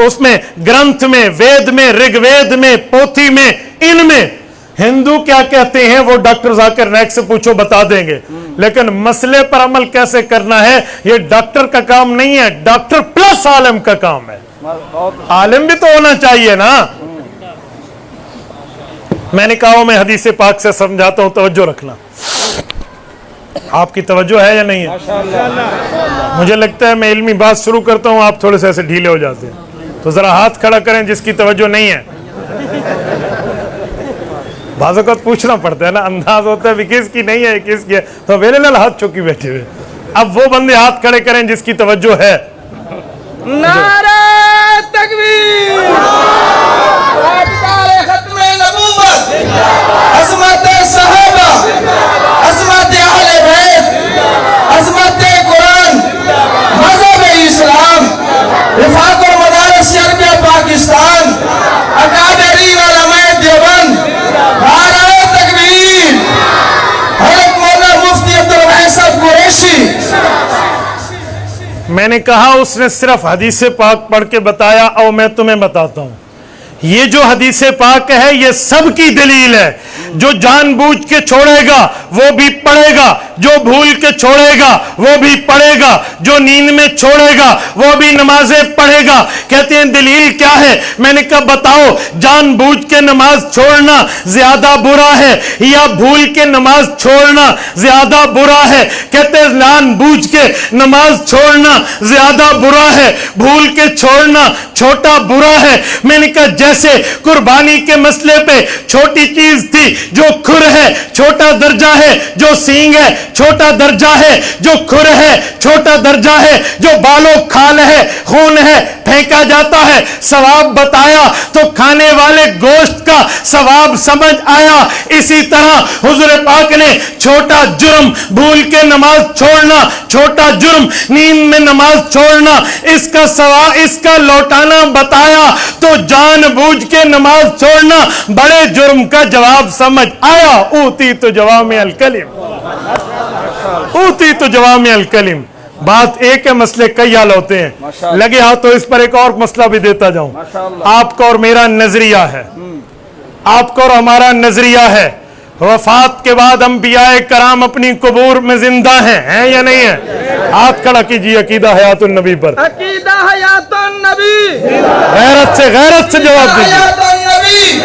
اس میں گرنتھ میں، وید میں، رگ وید میں، پوتھی میں، ان میں۔ ہندو کیا کہتے ہیں وہ ڈاکٹر ذاکر نائک سے پوچھو بتا دیں گے، لیکن مسئلے پر عمل کیسے کرنا ہے یہ ڈاکٹر کا کام نہیں ہے، ڈاکٹر پلس عالم کا کام ہے. عالم بھی تو ہونا چاہیے نا. میں نے کہا میں حدیث پاک سے سمجھاتا ہوں، توجہ رکھنا. آپ کی توجہ ہے یا نہیں ہے؟ مجھے لگتا ہے میں علمی بات شروع کرتا ہوں، آپ تھوڑے سے ایسے ڈھیلے ہو جاتے ہیں. تو ذرا ہاتھ کھڑا کریں جس کی توجہ نہیں ہے. بعض اوقات پوچھنا پڑتا ہے نا، انداز ہوتا ہے بھی کس کی نہیں ہے کس کی ہے، تو ویلے لال ہاتھ چوکی بیٹھے ہوئے. اب وہ بندے ہاتھ کھڑے کریں جس کی توجہ ہے. نعرہ تکبیر، تاجدار ختم نبوت، عظمت صحابہ، عظمت اہل بیت، عظمت قرآن، مذہب اسلام، وفاق المدارس عربیہ پاکستان، اکابرین علماء دیوبند. نعرہ تکبیر. حضرت مولانا مفتی عبدالوہاب قریشی. میں نے کہا اس نے صرف حدیث پاک پڑھ کے بتایا، اور میں تمہیں بتاتا ہوں یہ جو حدیث پاک ہے یہ سب کی دلیل ہے. جو جان بوجھ کے چھوڑے گا وہ بھی پڑھے گا، جو بھول کے چھوڑے گا وہ بھی پڑھے گا، جو نیند میں چھوڑے گا وہ بھی نمازیں پڑھے گا. کہتے ہیں دلیل کیا ہے؟ میں نے کہا بتاؤ، جان بوجھ کے نماز چھوڑنا زیادہ برا ہے یا بھول کے نماز چھوڑنا زیادہ برا ہے؟ کہتے ہیں جان بوجھ کے نماز چھوڑنا زیادہ برا ہے، بھول کے چھوڑنا چھوٹا برا ہے. میں نے کہا جیسے قربانی کے مسئلے پہ چھوٹی چیز تھی جو کھر ہے چھوٹا درجہ ہے، جو سینگ ہے چھوٹا درجہ ہے، جو کھر ہے چھوٹا درجہ ہے، جو بالوں کھال ہے خون ہے پھینکا جاتا ہے. ثواب بتایا تو کھانے والے گوشت کا ثواب سمجھ آیا. اسی طرح حضور پاک نے چھوٹا جرم بھول کے نماز چھوڑنا، چھوٹا جرم نیند میں نماز چھوڑنا، اس کا ثواب اس کا لوٹانا بتایا تو جان بوجھ کے نماز چھوڑنا بڑے جرم کا جواب سمجھ آیا. اوتی تو جوامع الکلم، اوتی تو جوامع الکلم. بات ایک ہے، مسئلے کئی حل ہوتے ہیں. لگے ہاں تو اس پر ایک اور مسئلہ بھی دیتا جاؤں. آپ کا اور میرا نظریہ ہے، آپ کا اور ہمارا نظریہ ہے وفات کے بعد انبیاء کرام اپنی قبور میں زندہ ہیں یا نہیں ہیں؟ ہاتھ کھڑا کیجیے عقیدہ حیات النبی پر. عقیدہ حیات النبی، غیرت سے جواب دیجیے. حیات النبی.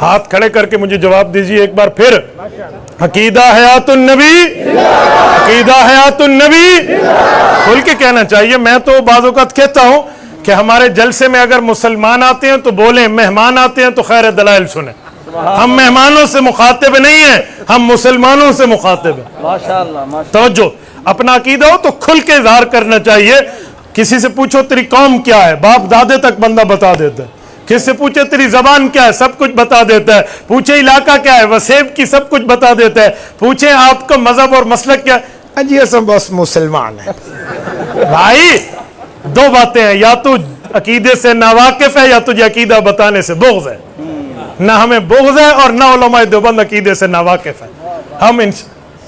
ہاتھ کھڑے کر کے مجھے جواب دیجیے ایک بار پھر. عقیدہ حیات النبی، عقیدہ حیات النبی. کھل کے کہنا چاہیے. میں تو بعض اوقات کہتا ہوں کہ ہمارے جلسے میں اگر مسلمان آتے ہیں تو بولیں، مہمان آتے ہیں تو خیر دلائل سنیں. ہم مہمانوں سے مخاطب نہیں ہیں، ہم مسلمانوں سے مخاطب ہیں. ماشاءاللہ. توجہ. اپنا عقیدہ ہو تو کھل کے اظہار کرنا چاہیے. کسی سے پوچھو تیری قوم کیا ہے، باپ دادے تک بندہ بتا دیتا ہے. کس سے پوچھے تیری زبان کیا ہے، سب کچھ بتا دیتا ہے. پوچھے علاقہ کیا ہے، وسیب کی سب کچھ بتا دیتا ہے. پوچھے آپ کا مذہب اور مسلک کیا ہے، جی سب بس مسلمان ہے. بھائی دو باتیں ہیں، یا تو عقیدے سے ناواقف ہے یا تجھے عقیدہ بتانے سے بغض ہے. نہ ہمیں بغض ہے اور نہ علماء دیوبند عقیدے سے ناواقف ہے. ہم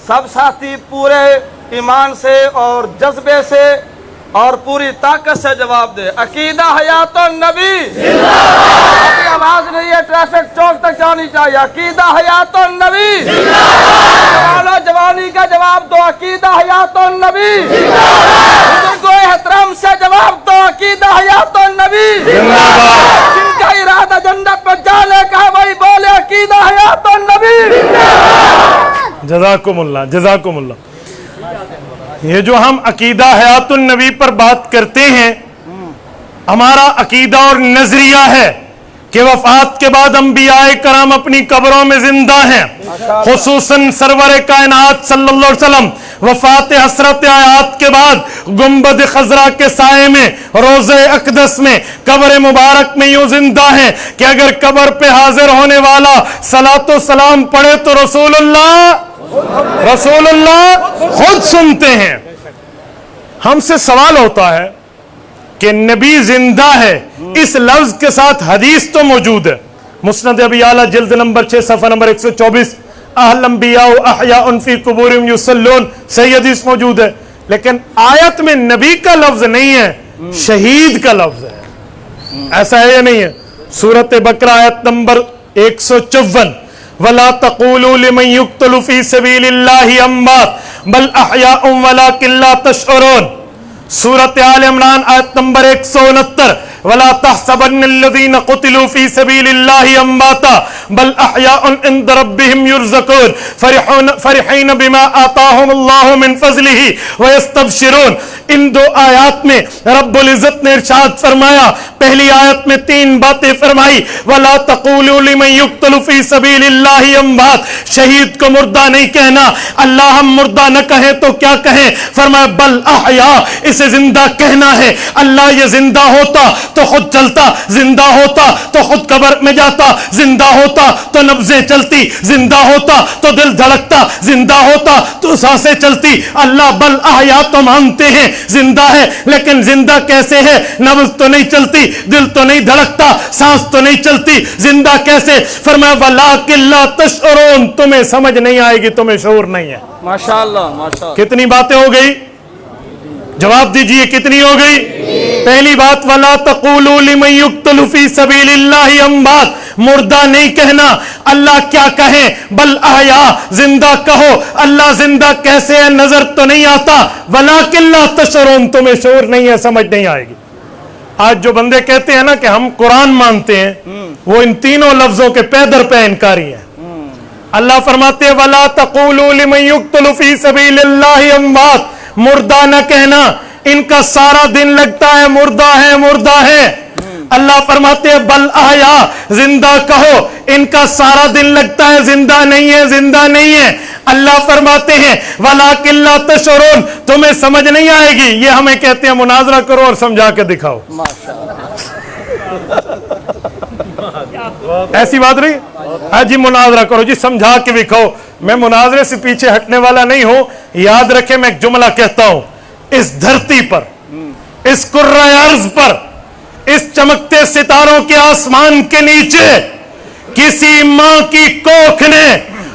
سب ساتھی پورے ایمان سے اور جذبے سے اور پوری طاقت سے جواب دے. عقیدہ حیات النبی. ابھی آواز نہیں ہے، ٹریفک چوک تک جانی چاہیے. عقیدہ حیات النبی. جوانو جوانی کا جواب دو. عقیدہ حیات النبی. بزرگوں احترام سے جواب دو. عقیدہ حیات النبی. جن کا ارادہ جنت پر جانے کا ہے وہی بولے عقیدہ حیات النبی. جزاکم اللہ، جزاکم اللہ. یہ جو ہم عقیدہ حیات النبی پر بات کرتے ہیں، ہمارا عقیدہ اور نظریہ ہے کہ وفات کے بعد انبیاء کرام اپنی قبروں میں زندہ ہیں. خصوصاً سرور کائنات صلی اللہ علیہ وسلم وفات حسرت آیات کے بعد گنبد خضرا کے سائے میں روضہ اقدس میں قبر مبارک میں یوں زندہ ہیں کہ اگر قبر پہ حاضر ہونے والا صلاۃ و سلام پڑھے تو رسول اللہ خود سنتے ہیں. ہم سے سوال ہوتا ہے کہ نبی زندہ ہے، اس لفظ کے ساتھ حدیث تو موجود ہے. مسند ابی اعلیٰ جلد نمبر 6 صفحہ نمبر 124، اہل انبیاء احیاء فی قبورہم یصلون، صحیح حدیث موجود ہے. لیکن آیت میں نبی کا لفظ نہیں ہے، شہید کا لفظ ہے. ایسا ہے یا نہیں ہے؟ سورۃ بقرہ آیت نمبر 154، ولا تقولوا لمن يقتل في سبيل الله اموات بل احياء ولكن لا تشعرون. سورۃ آل عمران آیت نمبر 169. ولا تحسبن الذين قتلوا في سبيل الله امواتا بل احياء عند ربهم يرزقون فرحين بما آتاهم الله من فضله ويستبشرون. ان دو آیات میں رب العزت نے ارشاد فرمایا، پہلی آیت میں 3 باتیں فرمائی. ولا تقولوا لمن يقتل في سبيل الله اموات، شہید کو مردہ نہیں کہنا. اللہ ہم مردہ نہ کہیں تو کیا کہیں؟ فرمایا بل احیاء، اسے زندہ کہنا ہے. اللہ یہ زندہ ہوتا تو خود چلتا، زندہ ہوتا تو خود قبر میں جاتا، زندہ ہوتا تو نبضیں چلتی، زندہ ہوتا تو دل دھڑکتا، زندہ ہوتا تو سانسیں چلتی. اللہ بل احیاء تو مانتے ہیں زندہ ہے، لیکن زندہ کیسے ہے؟ نبض تو نہیں چلتی، دل تو نہیں دھڑکتا، سانس تو نہیں چلتی، زندہ کیسے؟ فرمایا وَلَٰكِن لَا تَشْعُرُونَ، تمہیں سمجھ نہیں آئے گی، تمہیں شعور نہیں ہے. ماشاءاللہ ماشاءاللہ. کتنی باتیں ہو گئی؟ جواب دیجئے کتنی ہو گئی؟ پہلی بات وَلَا تَقُولُوا لِمَن يُقْتَلُ فِي سَبِيلِ اللَّهِ أَمْوَاتٌ، مردہ نہیں کہنا. اللہ کیا کہیں؟ بل احیاء، زندہ کہو. اللہ زندہ کیسے ہے؟ نظر تو نہیں آتا. وَلَٰكِن لَا تَشْعُرُونَ، تمہیں شعور نہیں ہے، سمجھ نہیں آئے گی. آج جو بندے کہتے ہیں نا کہ ہم قرآن مانتے ہیں، وہ ان تینوں لفظوں کے پے در پہ انکاری ہیں. اللہ فرماتے ہیں وَلَا تَقُولُوا لِمَن يُقْتَلُ فِي سَبِيلِ اللَّهِ أَمْوَاتٌ، مردہ نہ کہنا. ان کا سارا دن لگتا ہے مردہ ہے مردہ ہے. اللہ فرماتے ہیں بل احیاء، زندہ کہو. ان کا سارا دن لگتا ہے زندہ نہیں ہے زندہ نہیں ہے. اللہ فرماتے ہیں وَلَٰكِن لَا تَشْعُرُونَ، تمہیں سمجھ نہیں آئے گی. یہ ہمیں کہتے ہیں مناظرہ کرو اور سمجھا کے دکھاؤ. ایسی بات نہیں. ہاں جی مناظرہ کرو جی، سمجھا کے دکھاؤ. میں مناظرے سے پیچھے ہٹنے والا نہیں ہوں. یاد رکھیں میں ایک جملہ کہتا ہوں، اس دھرتی پر، اس کرۂ ارض پر، اس چمکتے ستاروں کے آسمان کے نیچے کسی ماں کی کوکھ نے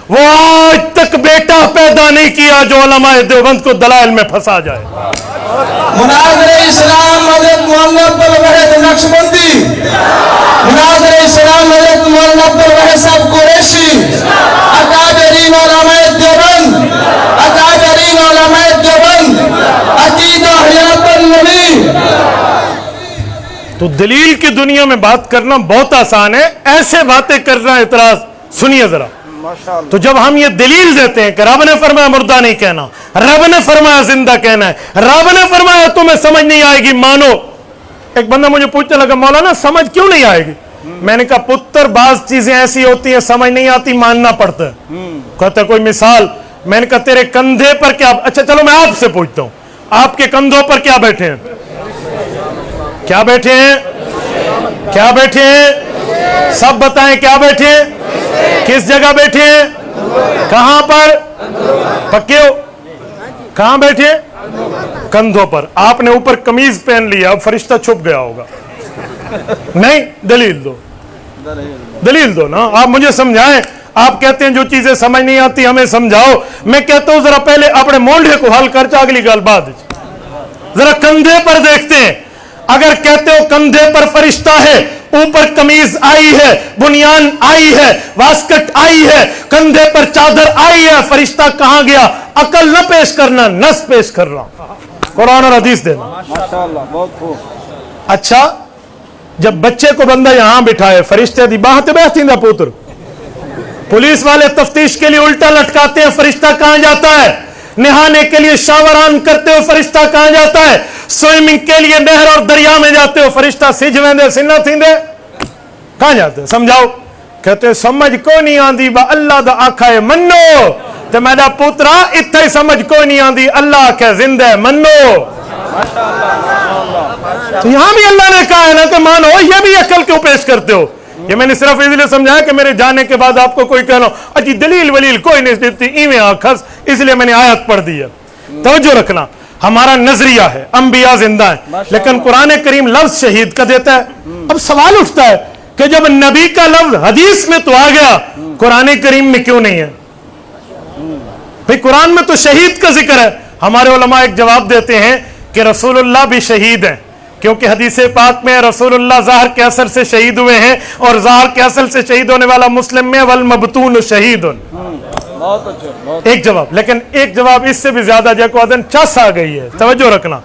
وہ آج تک بیٹا پیدا نہیں کیا جو علماء دیوبند کو دلائل میں پھنسا جائے. مناظر اسلام حضرت مولانا عبدالواحد نقشبندی، مناظر اسلام حضرت مولانا عبدالواحد صاحب قریشی، اکابرین علماء دیوبند، اکابرین علماء دیوبند، عقیدہ حیات النبی. تو دلیل کی دنیا میں بات کرنا بہت آسان ہے، ایسے باتیں کرنا اعتراض. سنیے ذرا، تو جب ہم یہ دلیل دیتے ہیں کہ رب نے فرمایا مردہ نہیں کہنا، رب نے فرمایا زندہ کہنا ہے، رب نے فرمایا تمہیں سمجھ نہیں آئے گی مانو. ایک بندہ مجھے پوچھنے لگا مولانا سمجھ کیوں نہیں آئے گی؟ میں نے کہا پتر بعض چیزیں ایسی ہوتی ہیں سمجھ نہیں آتی، ماننا پڑتا ہے. کہتا ہے کوئی مثال؟ میں نے کہا تیرے کندھے پر کیا؟ اچھا چلو میں آپ سے پوچھتا ہوں، آپ کے کندھوں پر کیا بیٹھے ہیں؟ کیا بیٹھے ہیں؟ کیا بیٹھے ہیں؟ سب بتائیں کیا بیٹھے ہیں؟ کس جگہ بیٹھے ہیں؟ کہاں پر؟ پکے ہو؟ کہاں بیٹھے؟ کندھوں پر. آپ نے اوپر قمیض پہن لیا، اب فرشتہ چھپ گیا ہوگا. نہیں، دلیل دو، دلیل دو نا. آپ مجھے سمجھائیں. آپ کہتے ہیں جو چیزیں سمجھ نہیں آتی ہمیں سمجھاؤ. میں کہتا ہوں ذرا پہلے اپنے مونڈے کو حل کر چا اگلی گل بات. ذرا کندھے پر دیکھتے ہیں. اگر کہتے ہو کندھے پر فرشتہ ہے، اوپر قمیض آئی ہے، بنیان آئی ہے، واسکٹ آئی ہے، کندھے پر چادر آئی ہے، فرشتہ کہاں گیا؟ عقل نہ پیش کرنا، نس پیش کرنا، قرآن اور حدیث دینا. ماشاءاللہ بہت خوب. اچھا جب بچے کو بندہ یہاں بٹھائے، فرشتے دی باہر تے بیٹھیں دا پوتر. پولیس والے تفتیش کے لیے الٹا لٹکاتے ہیں، فرشتہ کہاں جاتا ہے؟ نہانے کے لیے شاور آن کرتے ہو، فرشتہ کہاں جاتا ہے؟ سوئمنگ کے لیے نہر اور دریا میں جاتے ہو، فرشتہ سجویں دے سنہ تھیندے کہاں جاتے ہیں؟ سمجھاؤ. کہتے سمجھ کو نہیں آندی با اللہ دا آکھا ہے منو. تے میرا پوترا اتھے ہی سمجھ کو نہیں آندی، اللہ آکھا ہے زندہ ہے منو. تو یہاں بھی اللہ نے کہا ہے نا کہ مانو. یہ بھی عقل کیوں پیش کرتے ہو؟ یہ میں نے صرف اس لیے سمجھایا کہ میرے جانے کے بعد آپ کو کوئی کہنا اجی دلیل ولیل کوئی نہیں دیتی ایویں آکھس، اس لیے میں نے آیت پڑھ دی ہے. توجہ رکھنا، ہمارا نظریہ ہے انبیاء زندہ ہیں، لیکن قرآن کریم لفظ شہید کا دیتا ہے. اب سوال اٹھتا ہے کہ جب نبی کا لفظ حدیث میں تو آ گیا، قرآن کریم میں کیوں نہیں ہے؟ بھئی قرآن میں تو شہید کا ذکر ہے. ہمارے علماء ایک جواب دیتے ہیں کہ رسول اللہ بھی شہید ہیں، کیونکہ حدیث پاک میں رسول اللہ ظہر کے اثر سے شہید ہوئے ہیں، اور ظہر کے اثر سے شہید ہونے والا مسلم میں والمبتون شہید. بہت اچھا. ایک جواب، لیکن ایک جواب اس سے بھی زیادہ جو آدن چس آ گئی ہے، توجہ رکھنا.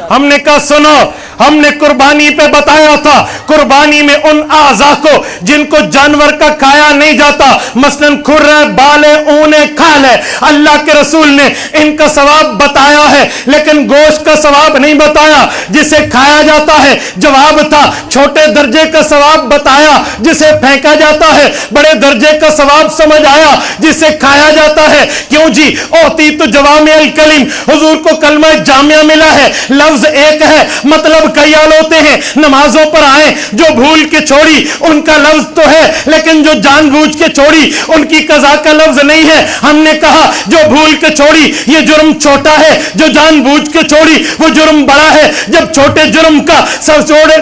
ہم نے کہا سنو، ہم نے قربانی پہ بتایا تھا، قربانی میں ان اعضاء کو جن کو جانور کا کھایا نہیں جاتا، مثلا کھر ہے، بال ہے، اون ہے، کھال ہے، اللہ کے رسول نے ان کا ثواب بتایا ہے، لیکن گوشت کا ثواب نہیں بتایا جسے کھایا جاتا ہے. جواب تھا چھوٹے درجے کا ثواب بتایا جسے پھینکا جاتا ہے، بڑے درجے کا ثواب سمجھ آیا جسے کھایا جاتا ہے. کیوں جی؟ اوتی تو جوامع الکلم، حضور کو کلمہ جامعہ ملا ہے، لفظ ایک ہے، مطلب کئی حال ہوتے ہیں. نمازوں پر آئیں، جو بھول کے چھوڑی ان کا لفظ تو ہے، لیکن جو جان بوجھ کے چھوڑی ان کی قضا کا لفظ نہیں ہے. ہم نے کہا جو بھول کے چھوڑی یہ جرم چھوٹا ہے، جو جان بوجھ کے چھوڑی وہ جرم بڑا ہے. جب چھوٹے جرم کا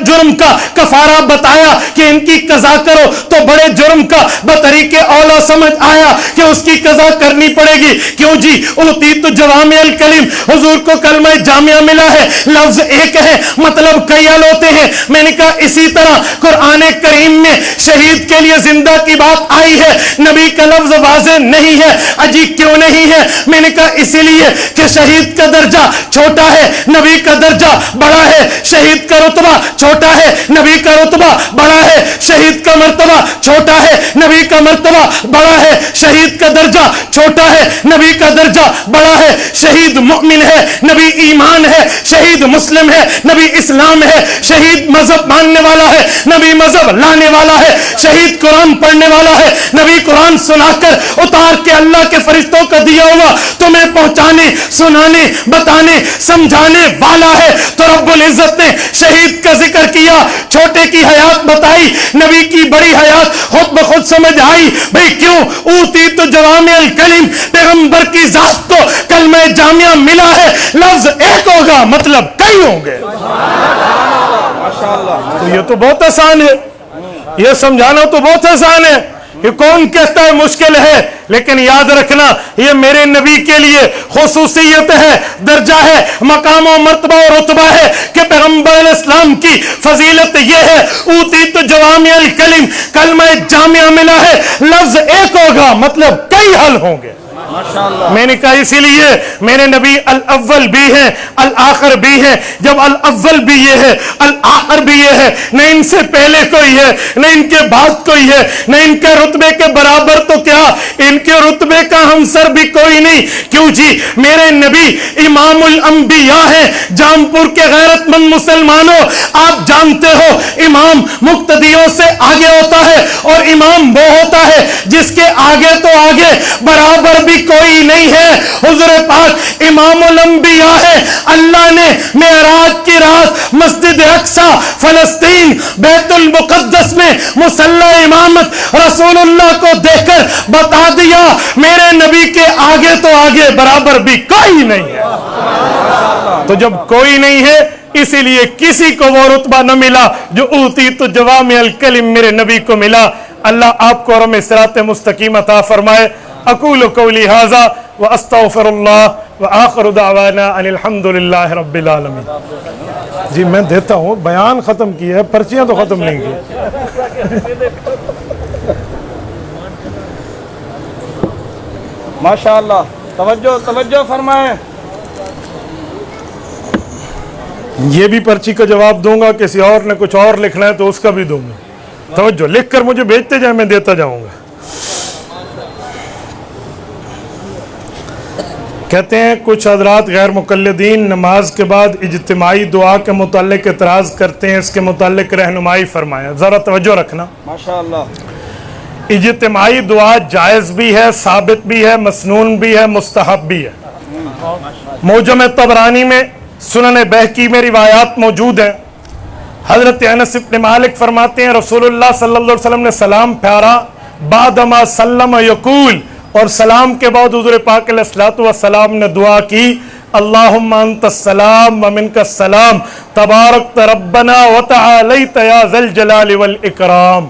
جرم کا کفارہ بتایا کہ ان کی قضا کرو، تو بڑے جرم کا بطریق اولا سمجھ آیا کہ اس کی قضا کرنی پڑے گی. کیوں جی؟ اوتی تو جوامع الکلم، حضور کو کلمہ جامعہ ملا ہے، لفظ ایک ہے، مطلب کئی حال ہوتے ہیں. میں نے کہا اسی طرح قرآن کریم میں شہید کے لیے زندہ کی بات آئی ہے، نبی کا لفظ واضح نہیں ہے. اجی کیوں نہیں ہے؟ میں نے کہا اسی لیے کہ شہید کا درجہ چھوٹا ہے، نبی کا درجہ بڑا ہے. شہید کا رتبہ چھوٹا ہے، نبی کا رتبہ بڑا ہے. شہید کا مرتبہ چھوٹا ہے، نبی کا مرتبہ بڑا ہے. شہید کا درجہ چھوٹا ہے، نبی کا درجہ بڑا ہے. شہید مؤمن ہے، نبی ایمان ہے. شہید مسلم ہے، نبی اسلام ہے. شہید مذہب ماننے والا ہے، نبی مذہب لانے والا ہے. شہید قرآن پڑھنے والا ہے، نبی قرآن سنا کر اتار کے اللہ کے فرشتوں کا دیا ہوا تمہیں پہنچانے، سنانے، بتانے، سمجھانے والا ہے. تو رب العزت نے شہید کا ذکر کیا، چھوٹے کی حیات بتائی، نبی کی بڑی حیات خود بخود سمجھ آئی. بھئی کیوں؟ اوتی تو جوامع الکلم، پیغمبر کی ذات کو کلمہ جامعہ ملا ہے، لفظ ایک ہوگا مطلب کئی ہوں گے. تو یہ تو بہت آسان ہے، یہ سمجھانا تو بہت آسان ہے. کہ کون کہتا ہے مشکل ہے؟ لیکن یاد رکھنا یہ میرے نبی کے لیے خصوصیت ہے، درجہ ہے، مقام و مرتبہ و رتبہ ہے کہ پیغمبر علیہ السلام کی فضیلت یہ ہے اوتی تو جوامع الکلم، کلمہ جامعہ ملا ہے، لفظ ایک ہوگا مطلب کئی حل ہوں گے. میں نے کہا اسی لیے میرے نبی الاول بھی ہیں، الآخر بھی ہیں. جب الاول بھی یہ ہے، الآخر بھی یہ ہے، نہ ان سے پہلے کوئی ہے، نہ ان کے بعد کوئی ہے، نہ ان کے رتبے کے برابر تو کیا ان کے رتبے کا ہمسر بھی کوئی نہیں. کیوں جی؟ میرے نبی امام الانبیاء ہیں. جامپور کے غیرت مند مسلمانوں، آپ جانتے ہو امام مقتدیوں سے آگے ہوتا ہے، اور امام وہ ہوتا ہے جس کے آگے تو آگے برابر بھی کوئی نہیں ہے. حضور پاک امام الانبیاء ہے. اللہ نے معراج کی رات مسجد اقصی فلسطین بیت المقدس میں مصلی امامت رسول اللہ کو دیکھ کر بتا دیا میرے نبی کے آگے تو آگے برابر بھی کوئی نہیں ہے. تو جب کوئی نہیں ہے اسی لیے کسی کو وہ رتبہ نہ ملا جو اوتی تو جوامع الکلم میرے نبی کو ملا. اللہ آپ کو رم صراط مستقیم عطا فرمائے. اقول قولی ھذا واستغفر اللہ وآخر دعوانا ان الحمد للہ رب العالمین. جی میں دیتا ہوں، بیان ختم کیا ہے، پرچیاں تو ختم نہیں کی. ماشاءاللہ، توجہ فرمائیں. یہ بھی پرچی کا جواب دوں گا، کسی اور نے کچھ اور لکھنا ہے تو اس کا بھی دوں گا. توجہ، لکھ کر مجھے بھیجتے جائیں، میں دیتا جاؤں گا. کہتے ہیں کچھ حضرات غیر مقلدین نماز کے بعد اجتماعی دعا کے متعلق اعتراض کرتے ہیں، اس کے متعلق رہنمائی فرمائیں. ذرا توجہ رکھنا. ماشاءاللہ. اجتماعی دعا جائز بھی ہے، ثابت بھی ہے، مسنون بھی ہے، مستحب بھی ہے. موجم طبرانی میں، سنن بہقی میں روایات موجود ہیں. حضرت انس بن مالک فرماتے ہیں رسول اللہ صلی اللہ علیہ وسلم نے سلام پھیرا، بعدما سلم یقول، اور سلام کے بعد حضور پاک علیہ الصلوۃ والسلام نے دعا کی اللہم انت السلام ومنک السلام تبارکت ربنا وتعالیت یا ذا الجلال والاکرام.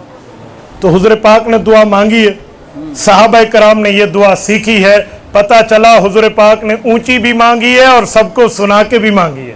تو حضور پاک نے دعا مانگی ہے، صحابہ کرام نے یہ دعا سیکھی ہے. پتہ چلا حضور پاک نے اونچی بھی مانگی ہے اور سب کو سنا کے بھی مانگی ہے.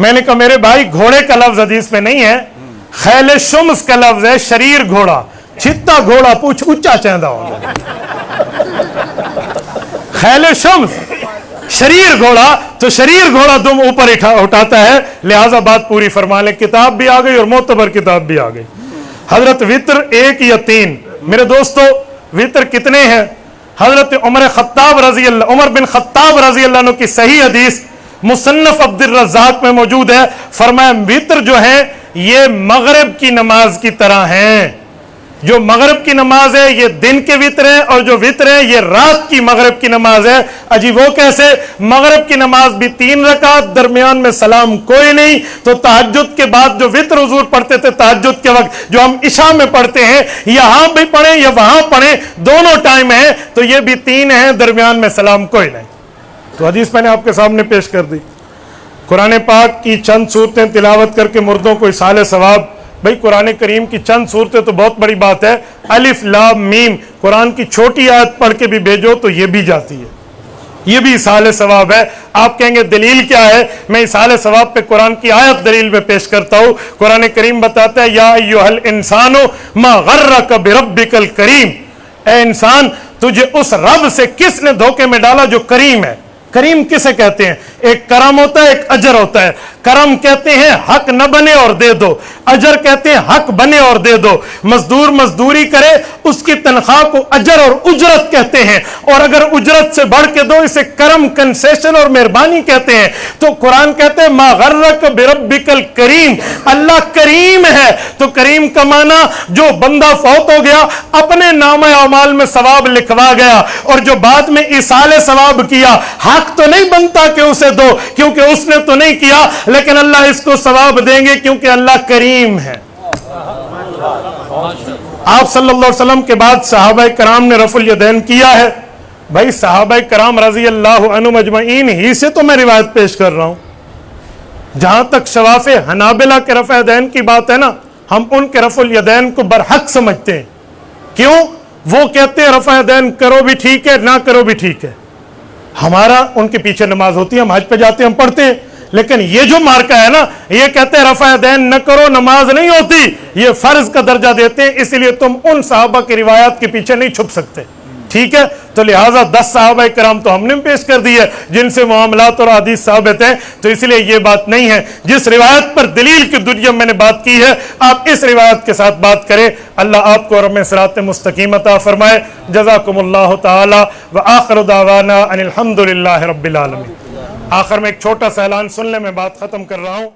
میں نے کہا میرے بھائی گھوڑے کا لفظ حدیث میں نہیں ہے، خیل شمس کا لفظ ہے، شریر گھوڑا، چھتا گھوڑا پوچھ اچا چاہتا ہوگا، خیل شمس شریر گھوڑا، تو شریر گھوڑا تم اوپر اٹھاتا ہے، لہذا بات پوری فرما لیں۔ کتاب بھی آ گئی اور معتبر کتاب بھی آ گئی۔ حضرت وطر 1 یا 3، میرے دوستو وطر کتنے ہیں؟ حضرت عمر بن خطاب رضی اللہ عنہ کی صحیح حدیث مصنف عبد الرزاق میں موجود ہے، فرمایا وطر جو ہے یہ مغرب کی نماز کی طرح ہیں۔ جو مغرب کی نماز ہے یہ دن کے وطر ہے، اور جو وطر ہے یہ رات کی مغرب کی نماز ہے۔ اجی وہ کیسے؟ مغرب کی نماز بھی 3 رکعت، درمیان میں سلام کوئی نہیں، تو تہجد کے بعد جو وطر حضور پڑھتے تھے تہجد کے وقت، جو ہم عشاء میں پڑھتے ہیں، یہاں بھی پڑھیں یا وہاں پڑھیں، دونوں ٹائم ہیں، تو یہ بھی 3 ہیں، درمیان میں سلام کوئی نہیں۔ تو حدیث میں نے آپ کے سامنے پیش کر دی۔ قرآن پاک کی چند صورتیں تلاوت کر کے مردوں کو ایصال ثواب، بھئی قرآن کریم کی چند صورتیں تو بہت بڑی بات ہے، الف لام میم قرآن کی چھوٹی آیت پڑھ کے بھی بھیجو تو یہ بھی جاتی ہے، یہ بھی ایصال ثواب ہے۔ آپ کہیں گے دلیل کیا ہے؟ میں ایصال ثواب پہ قرآن کی آیت دلیل میں پیش کرتا ہوں۔ قرآن کریم بتاتا ہے یا ایھا الانسان ما غرک بربک الکریم، اے انسان تجھے اس رب سے کس نے دھوکے میں ڈالا جو کریم ہے۔ کریم کسے کہتے ہیں؟ ایک کرم ہوتا ہے، ایک اجر ہوتا ہے۔ کرم کہتے ہیں حق نہ بنے اور دے دو، اجر کہتے ہیں حق بنے اور دے دو۔ مزدور مزدوری کرے اس کی تنخواہ کو اجر اور اجرت کہتے ہیں، اور اگر اجرت سے بڑھ کے دو اسے کرم، کنسیشن اور مہربانی کہتے ہیں۔ تو قرآن کہتے ہیں ما غرک بربک الکریم، اللہ کریم ہے۔ تو کریم کا معنی جو بندہ فوت ہو گیا اپنے نامہ اعمال میں ثواب لکھوا گیا، اور جو بعد میں ایصال ثواب کیا، حق تو نہیں بنتا کہ اسے دو کیونکہ اس نے تو نہیں کیا، لیکن اللہ اس کو ثواب دیں گے کیونکہ اللہ کریم ہے۔ آپ صلی اللہ علیہ وسلم کے بعد صحابہ کرام نے رفع الیدین کیا ہے۔ بھائی صحابہ کرام رضی اللہ عنہم اجمعین ہی سے تو میں روایت پیش کر رہا ہوں۔ جہاں تک شواف حنابلہ کے رفع الیدین کی بات ہے نا، ہم ان کے رفع الیدین کو برحق سمجھتے ہیں۔ کیوں؟ وہ کہتے ہیں رفع الیدین کرو بھی ٹھیک ہے، نہ کرو بھی ٹھیک ہے۔ ہمارا ان کے پیچھے نماز ہوتی ہے، ہم حج پہ جاتے ہیں، ہم پڑھتے ہیں، لیکن یہ جو مارکہ ہے نا، یہ کہتے ہیں رفع دین نہ کرو، نماز نہیں ہوتی، یہ فرض کا درجہ دیتے ہیں، اس لیے تم ان صحابہ کی روایات کے پیچھے نہیں چھپ سکتے، ٹھیک ہے؟ تو لہٰذا 10 صحابہ کرام تو ہم نے پیش کر دی ہے جن سے معاملات اور حدیث ثابت ہیں، تو اس لیے یہ بات نہیں ہے۔ جس روایت پر دلیل کی دنیا میں نے بات کی ہے، آپ اس روایت کے ساتھ بات کریں۔ اللہ آپ کو رب صراط مستقیم عطا فرمائے۔ جزاکم اللہ تعالی وآخر دعوانا ان الحمد للہ رب العالمین۔ آخر میں ایک چھوٹا سا اعلان سن لیں، میں بات ختم کر رہا ہوں۔